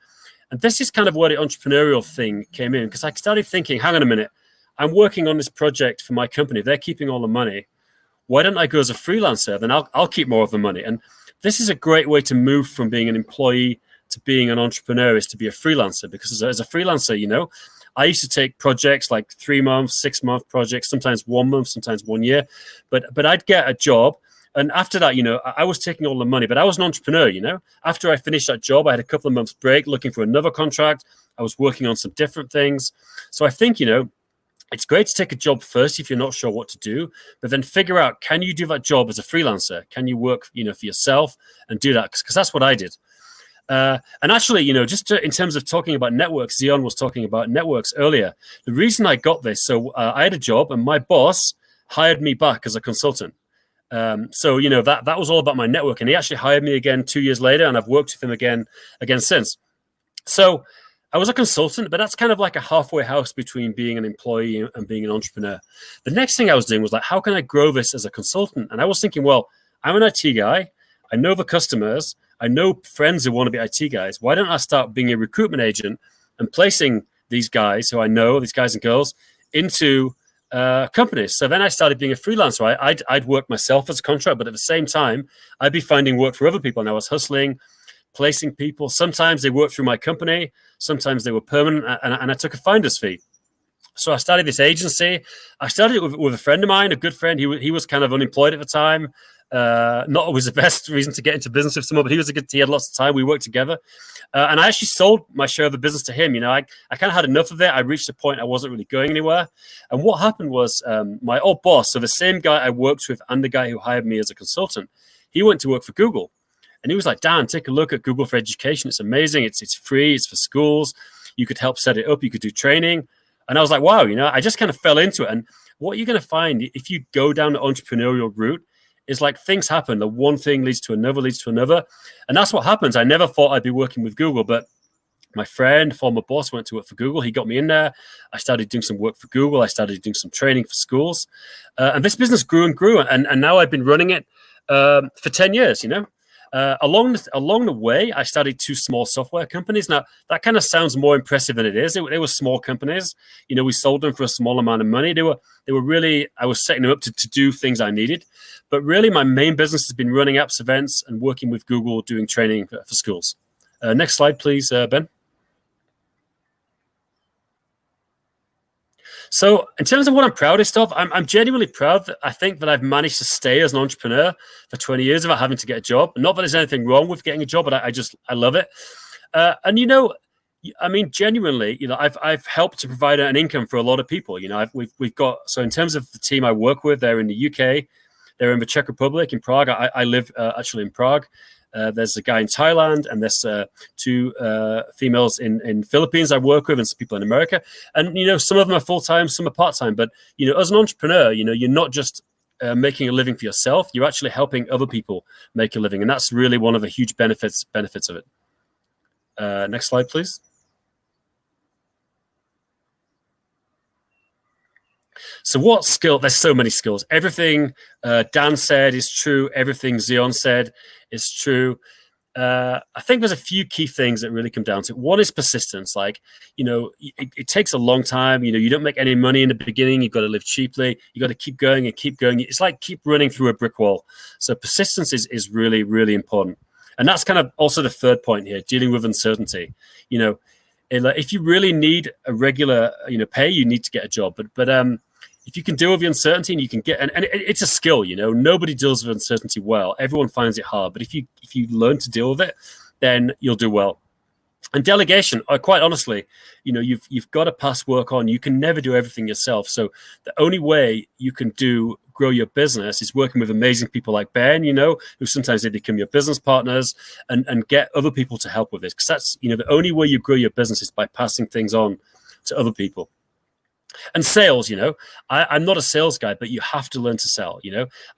And this is kind of where the entrepreneurial thing came in, because I started thinking, hang on a minute. I'm working on this project for my company. They're keeping all the money. Why don't I go as a freelancer? Then I'll keep more of the money. And this is a great way to move from being an employee to being an entrepreneur, is to be a freelancer. Because as a freelancer, I used to take projects like 3 months, 6-month projects, sometimes 1 month, sometimes 1 year. But I'd get a job. And after that, I was taking all the money, but I was an entrepreneur, After I finished that job, I had a couple of months break looking for another contract. I was working on some different things. So I think, it's great to take a job first if you're not sure what to do, but then figure out, can you do that job as a freelancer? Can you work, for yourself and do that? Because that's what I did. And actually, in terms of talking about networks, Zion was talking about networks earlier. The reason I got this, so I had a job and my boss hired me back as a consultant. So, that was all about my network. And he actually hired me again 2 years later, and I've worked with him again since. So I was a consultant, but that's kind of like a halfway house between being an employee and being an entrepreneur. The next thing I was doing was how can I grow this as a consultant? And I was thinking, well, I'm an IT guy. I know the customers. I know friends who want to be IT guys. Why don't I start being a recruitment agent and placing these guys who I know, these guys and girls, into companies? So then I started being a freelancer. I'd work myself as a contract, but at the same time, I'd be finding work for other people. And I was hustling, placing people. Sometimes they worked through my company. Sometimes they were permanent, and I took a finder's fee. So I started this agency. I started it with a friend of mine, a good friend. He was kind of unemployed at the time. Not always the best reason to get into business with someone, but he had lots of time. We worked together. And I actually sold my share of the business to him. I kind of had enough of it. I reached a point I wasn't really going anywhere. And what happened was my old boss, so the same guy I worked with and the guy who hired me as a consultant, he went to work for Google. And he was like, Dan, take a look at Google for Education. It's amazing. It's free. It's for schools. You could help set it up. You could do training. And I was like, wow, I just kind of fell into it. And what you're going to find if you go down the entrepreneurial route is things happen. The one thing leads to another. And that's what happens. I never thought I'd be working with Google, but my friend, former boss, went to work for Google. He got me in there. I started doing some work for Google. I started doing some training for schools. And this business grew and grew. And now I've been running it for 10 years, Along the way, I started 2 small software companies. Now, that kind of sounds more impressive than it is. They were small companies. We sold them for a small amount of money. They were really, I was setting them up to do things I needed. But really, my main business has been running apps, events, and working with Google, doing training for schools. Next slide, please, Ben. So in terms of what I'm proudest of, I'm genuinely proud that I think that I've managed to stay as an entrepreneur for 20 years without having to get a job. Not that there's anything wrong with getting a job, but I love it. And genuinely, I've helped to provide an income for a lot of people. We've got, so in terms of the team I work with, they're in the UK, they're in the Czech Republic, in Prague. I live actually in Prague. There's a guy in Thailand, and there's 2 females in Philippines I work with, and some people in America. And, some of them are full-time, some are part-time. But, as an entrepreneur, you're not just making a living for yourself. You're actually helping other people make a living. And that's really one of the huge benefits of it. Next slide, please. So what skill? There's so many skills. Everything Dan said is true. Everything Zion said is true. I think there's a few key things that really come down to it. One is persistence. Like, it takes a long time. You don't make any money in the beginning. You've got to live cheaply. You got to keep going and keep going. It's like keep running through a brick wall. So persistence is really, really important. And that's kind of also the third point here, dealing with uncertainty. If you really need a regular, pay, you need to get a job. But if you can deal with the uncertainty and you can get, and it's a skill, nobody deals with uncertainty well. Everyone finds it hard. But if you learn to deal with it, then you'll do well. And delegation, quite honestly, you've got to pass work on. You can never do everything yourself. So the only way you can grow your business is working with amazing people like Ben, who sometimes they become your business partners, and get other people to help with this. Because that's, the only way you grow your business is by passing things on to other people. And sales, I'm not a sales guy, but you have to learn to sell.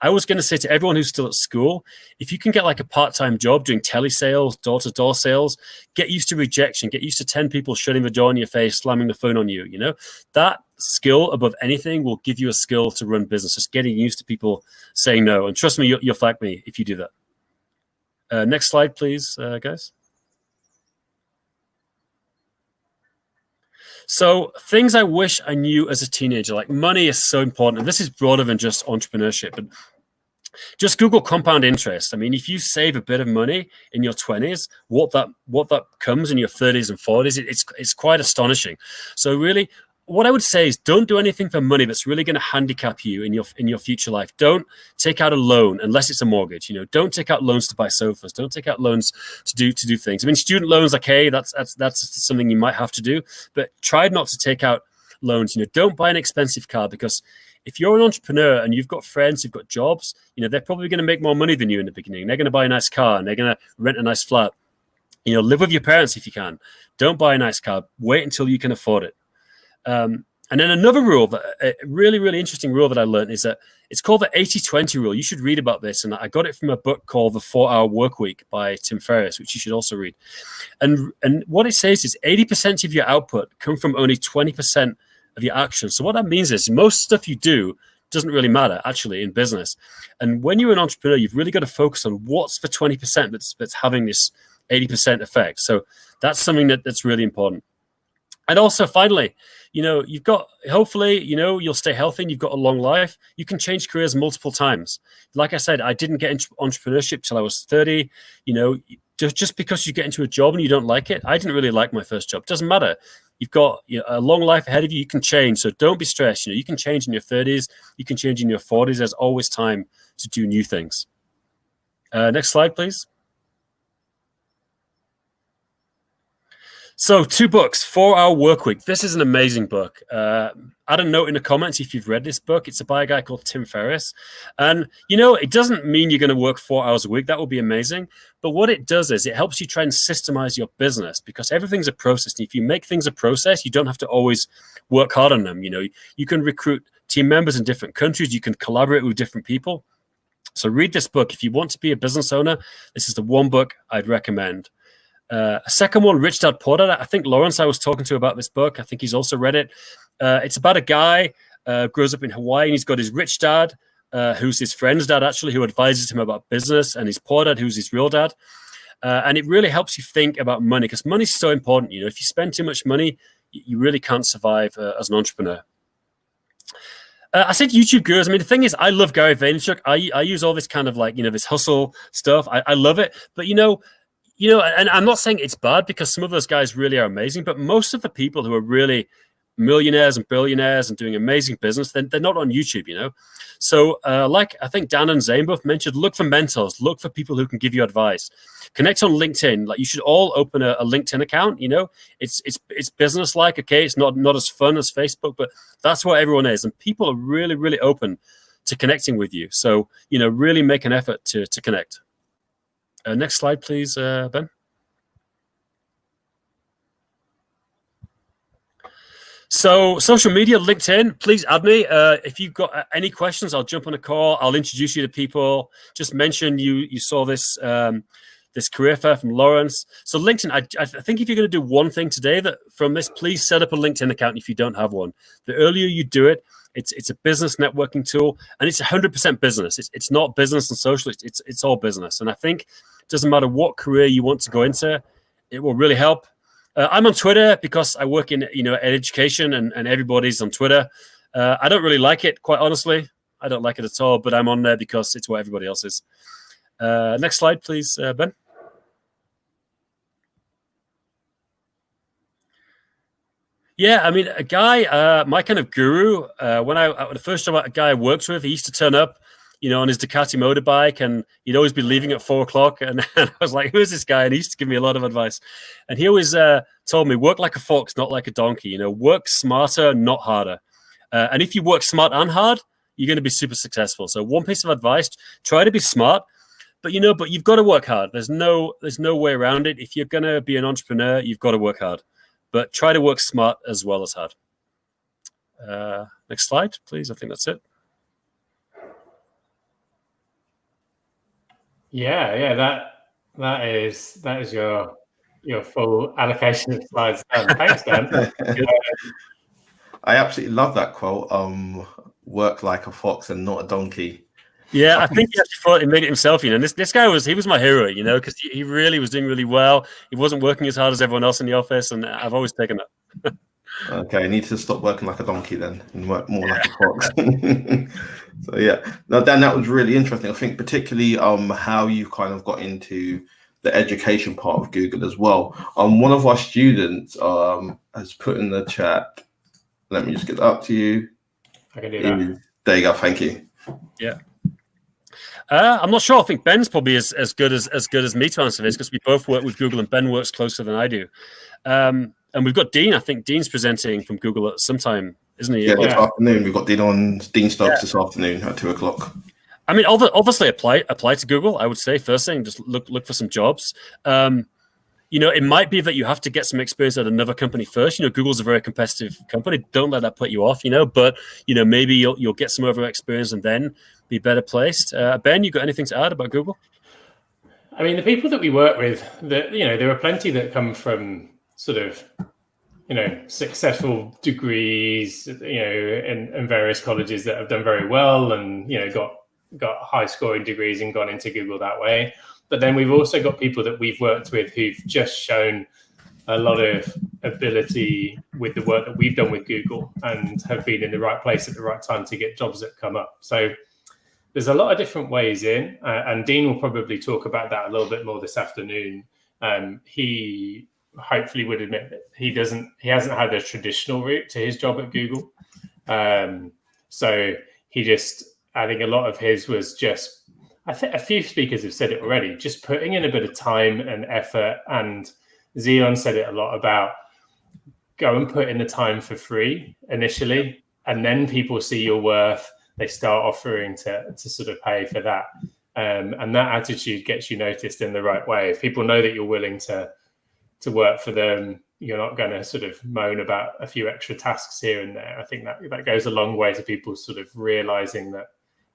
I was going to say to everyone who's still at school, if you can get like a part-time job doing telesales, door-to-door sales, get used to rejection, get used to 10 people shutting the door in your face, slamming the phone on you. That skill above anything will give you a skill to run business, just getting used to people saying no. And trust me, you'll thank me if you do that. Next slide, please, guys. So things I wish I knew as a teenager, like money is so important. And this is broader than just entrepreneurship. But just Google compound interest. I mean, if you save a bit of money in your 20s, what that comes in your 30s and 40s, it's quite astonishing. So really, what I would say is don't do anything for money that's really going to handicap you in your future life. Don't take out a loan unless it's a mortgage. Don't take out loans to buy sofas. Don't take out loans to do things. I mean, student loans, okay, that's something you might have to do, but try not to take out loans. Don't buy an expensive car, because if you're an entrepreneur and you've got friends who've got jobs, they're probably going to make more money than you in the beginning. They're going to buy a nice car and they're going to rent a nice flat. Live with your parents if you can. Don't buy a nice car. Wait until you can afford it. And then another rule, a really, really interesting rule that I learned, is that it's called the 80-20 rule. You should read about this. And I got it from a book called The 4-Hour Workweek by Tim Ferriss, which you should also read. And what it says is 80% of your output come from only 20% of your actions. So what that means is most stuff you do doesn't really matter, actually, in business. And when you're an entrepreneur, you've really got to focus on what's the 20% that's having this 80% effect. So that's something that's really important. And also, finally, you've got, hopefully, you'll stay healthy and you've got a long life. You can change careers multiple times. Like I said, I didn't get into entrepreneurship till I was 30. Just because you get into a job and you don't like it, I didn't really like my first job. It doesn't matter. You've got a long life ahead of you. You can change. So don't be stressed. You can change in your 30s. You can change in your 40s. There's always time to do new things. Next slide, please. So 2 books, 4-Hour Workweek. This is an amazing book. Add a note in the comments if you've read this book. It's by a guy called Tim Ferriss. And, it doesn't mean you're going to work 4 hours a week. That would be amazing. But what it does is it helps you try and systemize your business, because everything's a process. And if you make things a process, you don't have to always work hard on them. You can recruit team members in different countries. You can collaborate with different people. So read this book. If you want to be a business owner, this is the one book I'd recommend. A second one, Rich Dad Poor Dad. I think Lawrence I was talking to about this book. I think he's also read it. It's about a guy grows up in Hawaii, and he's got his rich dad, who's his friend's dad, actually, who advises him about business, and his poor dad, who's his real dad. And it really helps you think about money, because money's so important. If you spend too much money, you really can't survive as an entrepreneur. I said YouTube gurus. I mean, the thing is, I love Gary Vaynerchuk. I use all this kind of this hustle stuff. I love it. But, and I'm not saying it's bad, because some of those guys really are amazing, but most of the people who are really millionaires and billionaires and doing amazing business, they're not on YouTube, So like I think Dan and Zane both mentioned, look for mentors, look for people who can give you advice. Connect on LinkedIn. Like, you should all open a LinkedIn account. It's business-like, okay? It's not as fun as Facebook, but that's what everyone is. And people are really, really open to connecting with you. So, really make an effort to connect. Next slide, please, Ben. So social media, LinkedIn, please add me. If you've got any questions, I'll jump on a call. I'll introduce you to people. Just mention you saw this this career fair from Lawrence. So LinkedIn, I think if you're going to do one thing today that from this, please set up a LinkedIn account if you don't have one. The earlier you do it, it's a business networking tool, and it's 100% business. It's not business and social. It's all business. And I think it doesn't matter what career you want to go into, it will really help. I'm on Twitter because I work in education, and everybody's on Twitter. I don't really like it, quite honestly. I don't like it at all, but I'm on there because it's what everybody else is. Next slide, please, Ben. Yeah, I mean, a guy, my kind of guru, the first job a guy I worked with, he used to turn up, on his Ducati motorbike, and he'd always be leaving at 4 o'clock. And I was like, who is this guy? And he used to give me a lot of advice. And he always told me, work like a fox, not like a donkey. Work smarter, not harder. And if you work smart and hard, you're going to be super successful. So one piece of advice, try to be smart, but you've got to work hard. There's no way around it. If you're going to be an entrepreneur, you've got to work hard. But try to work smart as well as hard. Next slide, please. I think that's it. Yeah, that is your full allocation of slides. Thanks, Dan. I absolutely love that quote. Work like a fox and not a donkey. Yeah, I think he actually thought he made it himself. This guy was my hero. Because he really was doing really well. He wasn't working as hard as everyone else in the office, and I've always taken that. Okay, I need to stop working like a donkey then and work more like a fox. So yeah, now Dan, that was really interesting. I think particularly how you kind of got into the education part of Google as well. One of our students has put in the chat. Let me just get that up to you. I can do that. There you go. Thank you. Yeah. I'm not sure. I think Ben's probably as good as me to answer this, because we both work with Google, and Ben works closer than I do. And we've got Dean. I think Dean's presenting from Google at some time, isn't he? Yeah, this afternoon. We've got Dean Stokes this afternoon at 2 o'clock. I mean, obviously apply to Google. I would say first thing, just look for some jobs. It might be that you have to get some experience at another company first. Google's a very competitive company. Don't let that put you off. But maybe you'll get some other experience and then be better placed. Ben, you got anything to add about Google? I mean, the people that we work with, there are plenty that come from sort of, successful degrees, in various colleges that have done very well and, got high scoring degrees and gone into Google that way. But then we've also got people that we've worked with who've just shown a lot of ability with the work that we've done with Google and have been in the right place at the right time to get jobs that come up. So there's a lot of different ways in, and Dean will probably talk about that a little bit more this afternoon. He hopefully would admit that he hasn't had a traditional route to his job at Google. So I think a lot of his was just, I think a few speakers have said it already, just putting in a bit of time and effort. And Zion said it a lot about go and put in the time for free initially, and then people see your worth. They start offering to sort of pay for that. And that attitude gets you noticed in the right way. If people know that you're willing to work for them, you're not going to sort of moan about a few extra tasks here and there. I think that goes a long way to people sort of realizing that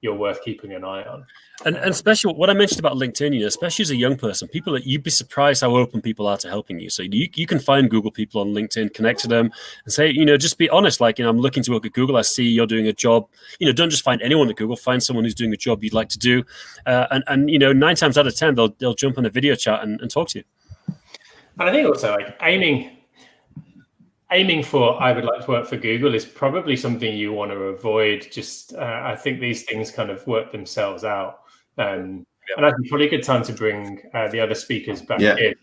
you're worth keeping an eye on. And especially what I mentioned about LinkedIn, especially as a young person, you'd be surprised how open people are to helping you. So you can find Google people on LinkedIn, connect to them and say, just be honest. Like, I'm looking to work at Google. I see you're doing a job. Don't just find anyone at Google, find someone who's doing a job you'd like to do. And 9 times out of 10, they'll jump on a video chat and talk to you. And I think also like aiming for I would like to work for Google is probably something you want to avoid. Just I think these things kind of work themselves out. And I think probably a good time to bring the other speakers back in.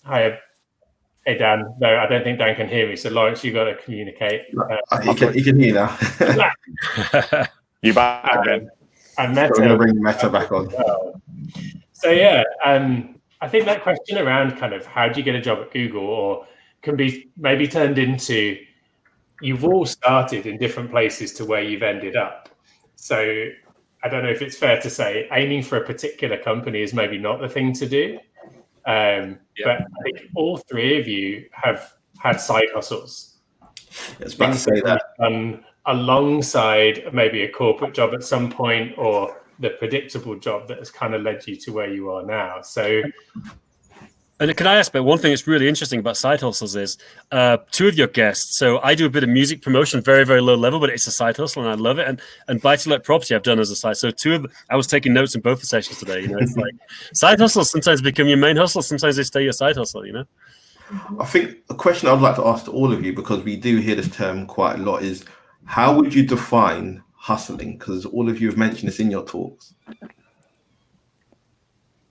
Hi, hey Dan. No, I don't think Dan can hear me. So Lawrence, you got to communicate. He can hear you now. You're back again. And Meta, we're going to bring Meta back on. So yeah, I think that question around kind of how do you get a job at Google, or can be maybe turned into you've all started in different places to where you've ended up. So I don't know if it's fair to say aiming for a particular company is maybe not the thing to do. But I think all three of you have had side hustles. It's about to say that. Alongside maybe a corporate job at some point, or the predictable job that has kind of led you to where you are now. So, and can I ask about one thing that's really interesting about side hustles is two of your guests. So I do a bit of music promotion, very, very low level, but it's a side hustle and I love it. And buy-to-let property I've done as a side. So I was taking notes in both the sessions today. You know, it's like side hustles sometimes become your main hustle. Sometimes they stay your side hustle, you know? I think a question I'd like to ask to all of you, because we do hear this term quite a lot, is how would you define hustling? Because all of you have mentioned this in your talks.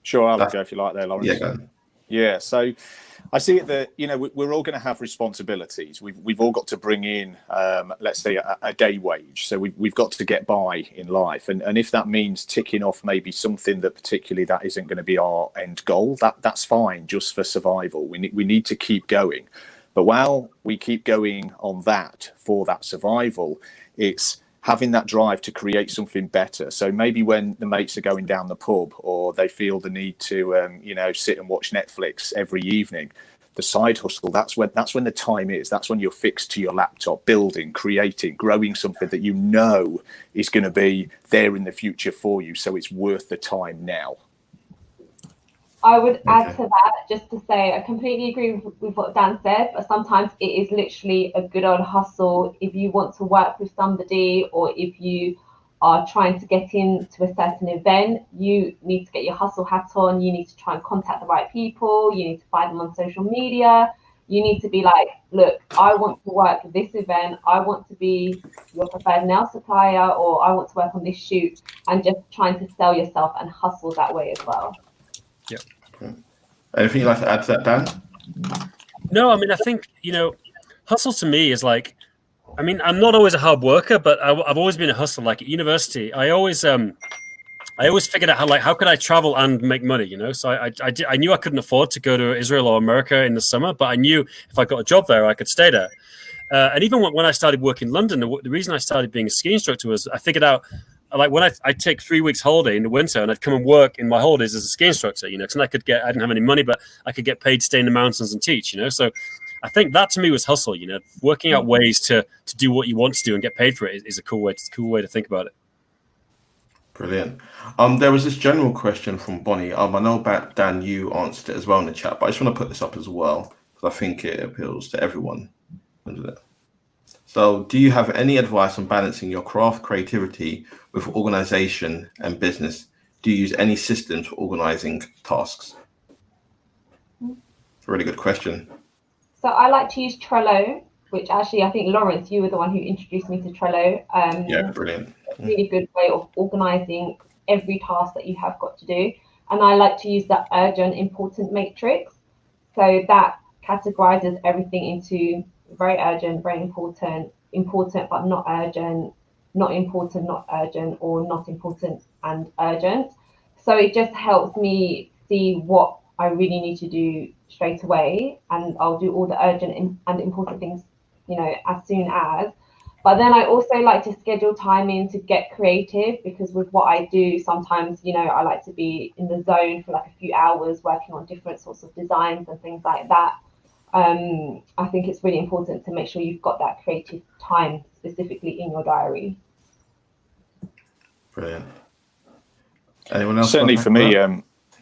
Sure, I'll go if you like there, Lawrence. Yeah, go. Yeah, so I see it that, you know, we're all going to have responsibilities. We've all got to bring in, let's say, a day wage. So we've got to get by in life. And if that means ticking off maybe something that particularly that isn't going to be our end goal, that's fine, just for survival. We need to keep going. But while we keep going on that for that survival, it's having that drive to create something better. So maybe when the mates are going down the pub or they feel the need to, you know, sit and watch Netflix every evening, the side hustle, that's when the time is. That's when you're fixed to your laptop, building, creating, growing something that you know is going to be there in the future for you. So it's worth the time now. I would add to that just to say I completely agree with what Dan said, but sometimes it is literally a good old hustle. If you want to work with somebody or if you are trying to get into a certain event, you need to get your hustle hat on. You need to try and contact the right people. You need to find them on social media. You need to be like, look, I want to work at this event. I want to be your preferred nail supplier, or I want to work on this shoot, and just trying to sell yourself and hustle that way as well. Yeah. Anything you'd like to add to that, Dan? No, I mean, I think, you know, hustle to me is like, I mean, I'm not always a hard worker, but I've always been a hustler. Like at university, I always figured out how could I travel and make money, you know? So I knew I couldn't afford to go to Israel or America in the summer, but I knew if I got a job there, I could stay there. And even when I started working in London, the reason I started being a ski instructor was I figured out, like when I'd take 3 weeks holiday in the winter and I'd come and work in my holidays as a ski instructor, you know, because I didn't have any money, but I could get paid to stay in the mountains and teach, you know? So I think that to me was hustle, you know, working out ways to do what you want to do and get paid for it is a cool way to think about it. Brilliant. There was this general question from Bonnie. I know about Dan, you answered it as well in the chat, but I just want to put this up as well because I think it appeals to everyone. So, do you have any advice on balancing your craft creativity with organization and business? Do you use any systems for organizing tasks? It's a really good question. So I like to use Trello, which actually I think, Lawrence, you were the one who introduced me to Trello. Yeah, brilliant. Really good way of organizing every task that you have got to do. And I like to use the urgent important matrix. So that categorizes everything into very urgent, very important, important but not urgent, not important, not urgent, or not important and urgent. So it just helps me see what I really need to do straight away, and I'll do all the urgent and important things, you know, as soon as. But then I also like to schedule time in to get creative, because with what I do, sometimes, you know, I like to be in the zone for like a few hours working on different sorts of designs and things like that. I think it's really important to make sure you've got that creative time specifically in your diary. Brilliant. Anyone else? Certainly for me,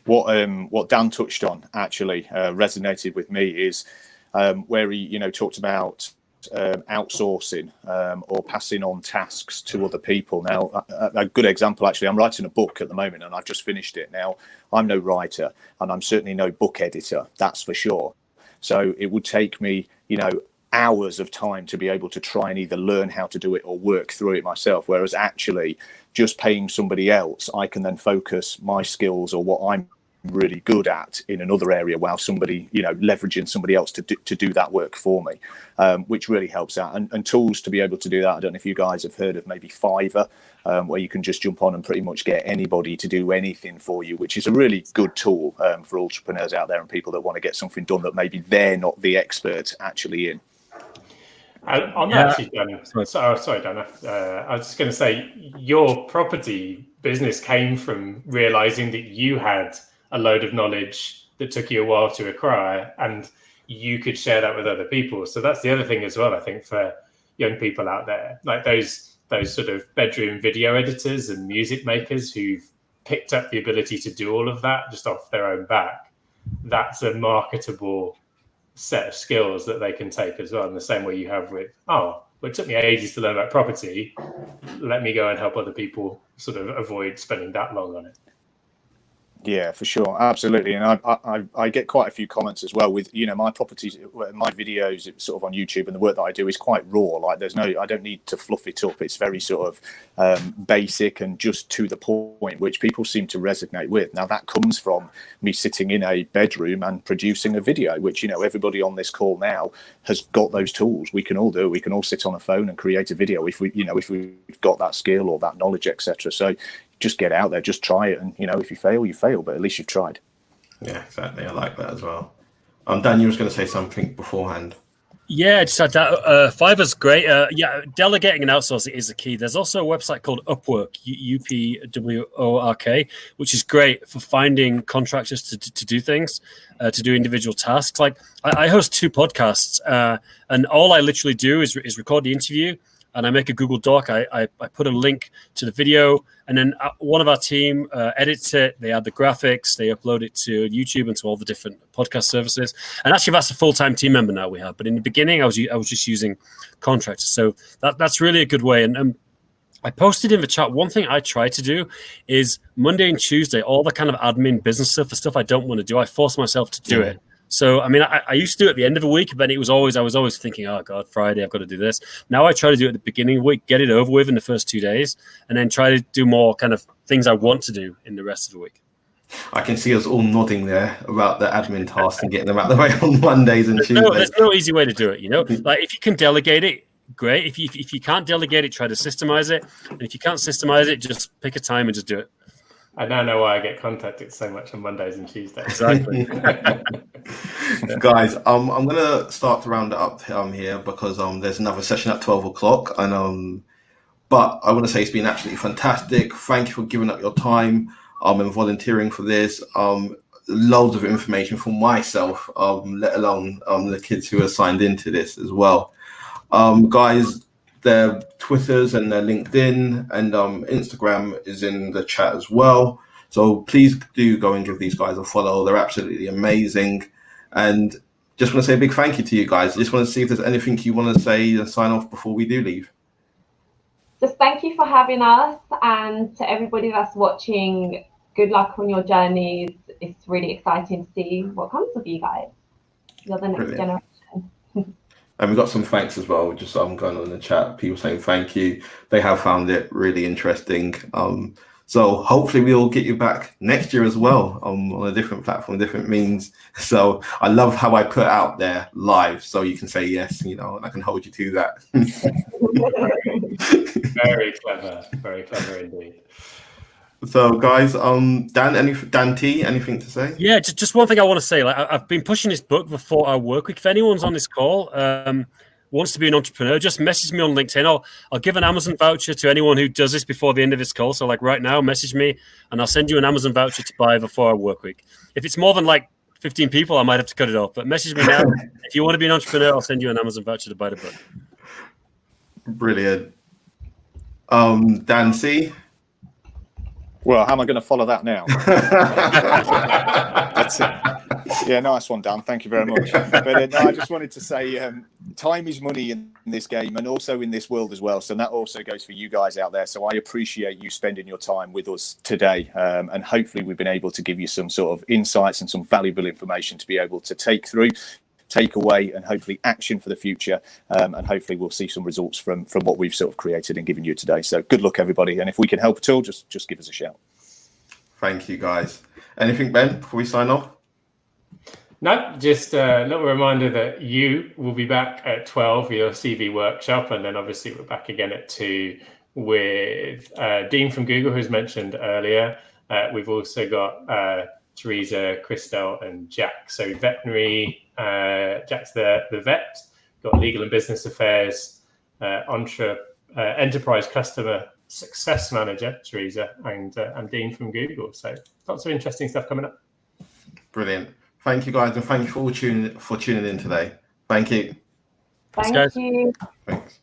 what Dan touched on actually resonated with me is where he, you know, talked about outsourcing or passing on tasks to other people. Now, a good example, actually, I'm writing a book at the moment and I've just finished it. Now, I'm no writer and I'm certainly no book editor, that's for sure. So it would take me, you know, hours of time to be able to try and either learn how to do it or work through it myself. Whereas actually just paying somebody else, I can then focus my skills or what I'm really good at in another area while somebody, you know, leveraging somebody else to do that work for me, which really helps out. And tools to be able to do that. I don't know if you guys have heard of maybe Fiverr, where you can just jump on and pretty much get anybody to do anything for you, which is a really good tool for entrepreneurs out there and people that want to get something done that maybe they're not the expert actually in. On that, actually, Dan, sorry, Dan. I was just going to say, your property business came from realizing that you had a load of knowledge that took you a while to acquire, and you could share that with other people. So that's the other thing as well, I think, for young people out there, like those those sort of bedroom video editors and music makers who've picked up the ability to do all of that just off their own back, that's a marketable set of skills that they can take as well, in the same way you have with, well, it took me ages to learn about property, let me go and help other people sort of avoid spending that long on it. Yeah, for sure, absolutely. And I get quite a few comments as well with, you know, my properties, my videos sort of on YouTube, and the work that I do is quite raw. Like I don't need to fluff it up. It's very sort of basic and just to the point, which people seem to resonate with. Now that comes from me sitting in a bedroom and producing a video, which, you know, everybody on this call now has got those tools. We can all do it. We can all sit on a phone and create a video if we've got that skill or that knowledge, etc. So just get out there, just try it, and you know, if you fail, you fail, but at least you've tried. Yeah, exactly. I like that as well. Dan, you was going to say something beforehand. Yeah, just had that. Fiverr's great. Yeah, delegating and outsourcing is the key. There's also a website called Upwork, UPWORK, which is great for finding contractors to do things, to do individual tasks. Like I host 2 podcasts, and all I literally do is record the interview, and I make a Google Doc. I put a link to the video, and then one of our team edits it. They add the graphics. They upload it to YouTube and to all the different podcast services. And actually, that's a full-time team member now we have. But in the beginning, I was just using contractors. So that's really a good way. And I posted in the chat, one thing I try to do is Monday and Tuesday, all the kind of admin business stuff, the stuff I don't want to do, I force myself to do it. So, I mean, I used to do it at the end of the week, but I was always thinking, oh God, Friday, I've got to do this. Now I try to do it at the beginning of the week, get it over with in the first 2 days, and then try to do more kind of things I want to do in the rest of the week. I can see us all nodding there about the admin tasks and getting them out of the way on Mondays and Tuesdays. There's no easy way to do it, you know? Like if you can delegate it, great. If you can't delegate it, try to systemize it. And if you can't systemize it, just pick a time and just do it. I now know why I get contacted so much on Mondays and Tuesdays. Exactly. Guys, I'm going to start to round it up here because there's another session at 12 o'clock. And but I want to say it's been absolutely fantastic. Thank you for giving up your time and volunteering for this. Loads of information for myself, let alone the kids who are signed into this as well. Guys, their Twitters and their LinkedIn and Instagram is in the chat as well. So please do go and give these guys a follow. They're absolutely amazing. And just want to say a big thank you to you guys. I just want to see if there's anything you want to say and sign off before we do leave. Just thank you for having us, and to everybody that's watching, good luck on your journeys. It's really exciting to see what comes of you guys. You're the next generation. And we've got some thanks as well, just going on in the chat, people saying thank you. They have found it really interesting. So hopefully we'll get you back next year as well on a different platform, different means. So I love how I put out there live so you can say yes, you know, and I can hold you to that. Very clever indeed. So guys, Dan T, anything to say? Yeah, just one thing I want to say. Like I've been pushing this book before our work week. If anyone's on this call wants to be an entrepreneur, just message me on LinkedIn. I'll give an Amazon voucher to anyone who does this before the end of this call. So like right now, message me and I'll send you an Amazon voucher to buy before our work week. If it's more than like 15 people, I might have to cut it off. But message me now. If you want to be an entrepreneur, I'll send you an Amazon voucher to buy the book. Brilliant. Dan C. Well, how am I going to follow that now? That's it. Yeah, nice one, Dan. Thank you very much. But no, I just wanted to say time is money in this game and also in this world as well. So that also goes for you guys out there. So I appreciate you spending your time with us today. And hopefully we've been able to give you some sort of insights and some valuable information to be able to take away and hopefully action for the future. And hopefully we'll see some results from what we've sort of created and given you today. So good luck, everybody. And if we can help at all, just give us a shout. Thank you, guys. Anything, Ben, before we sign off? No, just a little reminder that you will be back at 12 for your CV workshop. And then obviously we're back again at 2 with Dean from Google, who's mentioned earlier. We've also got Teresa, Christelle and Jack. So veterinary, Jack's the vet, got legal and business affairs, enterprise customer success manager, Teresa, and Dean from Google. So lots of interesting stuff coming up. Brilliant. Thank you, guys, and thank you for tuning in today. Thank you. Thank you. Thanks.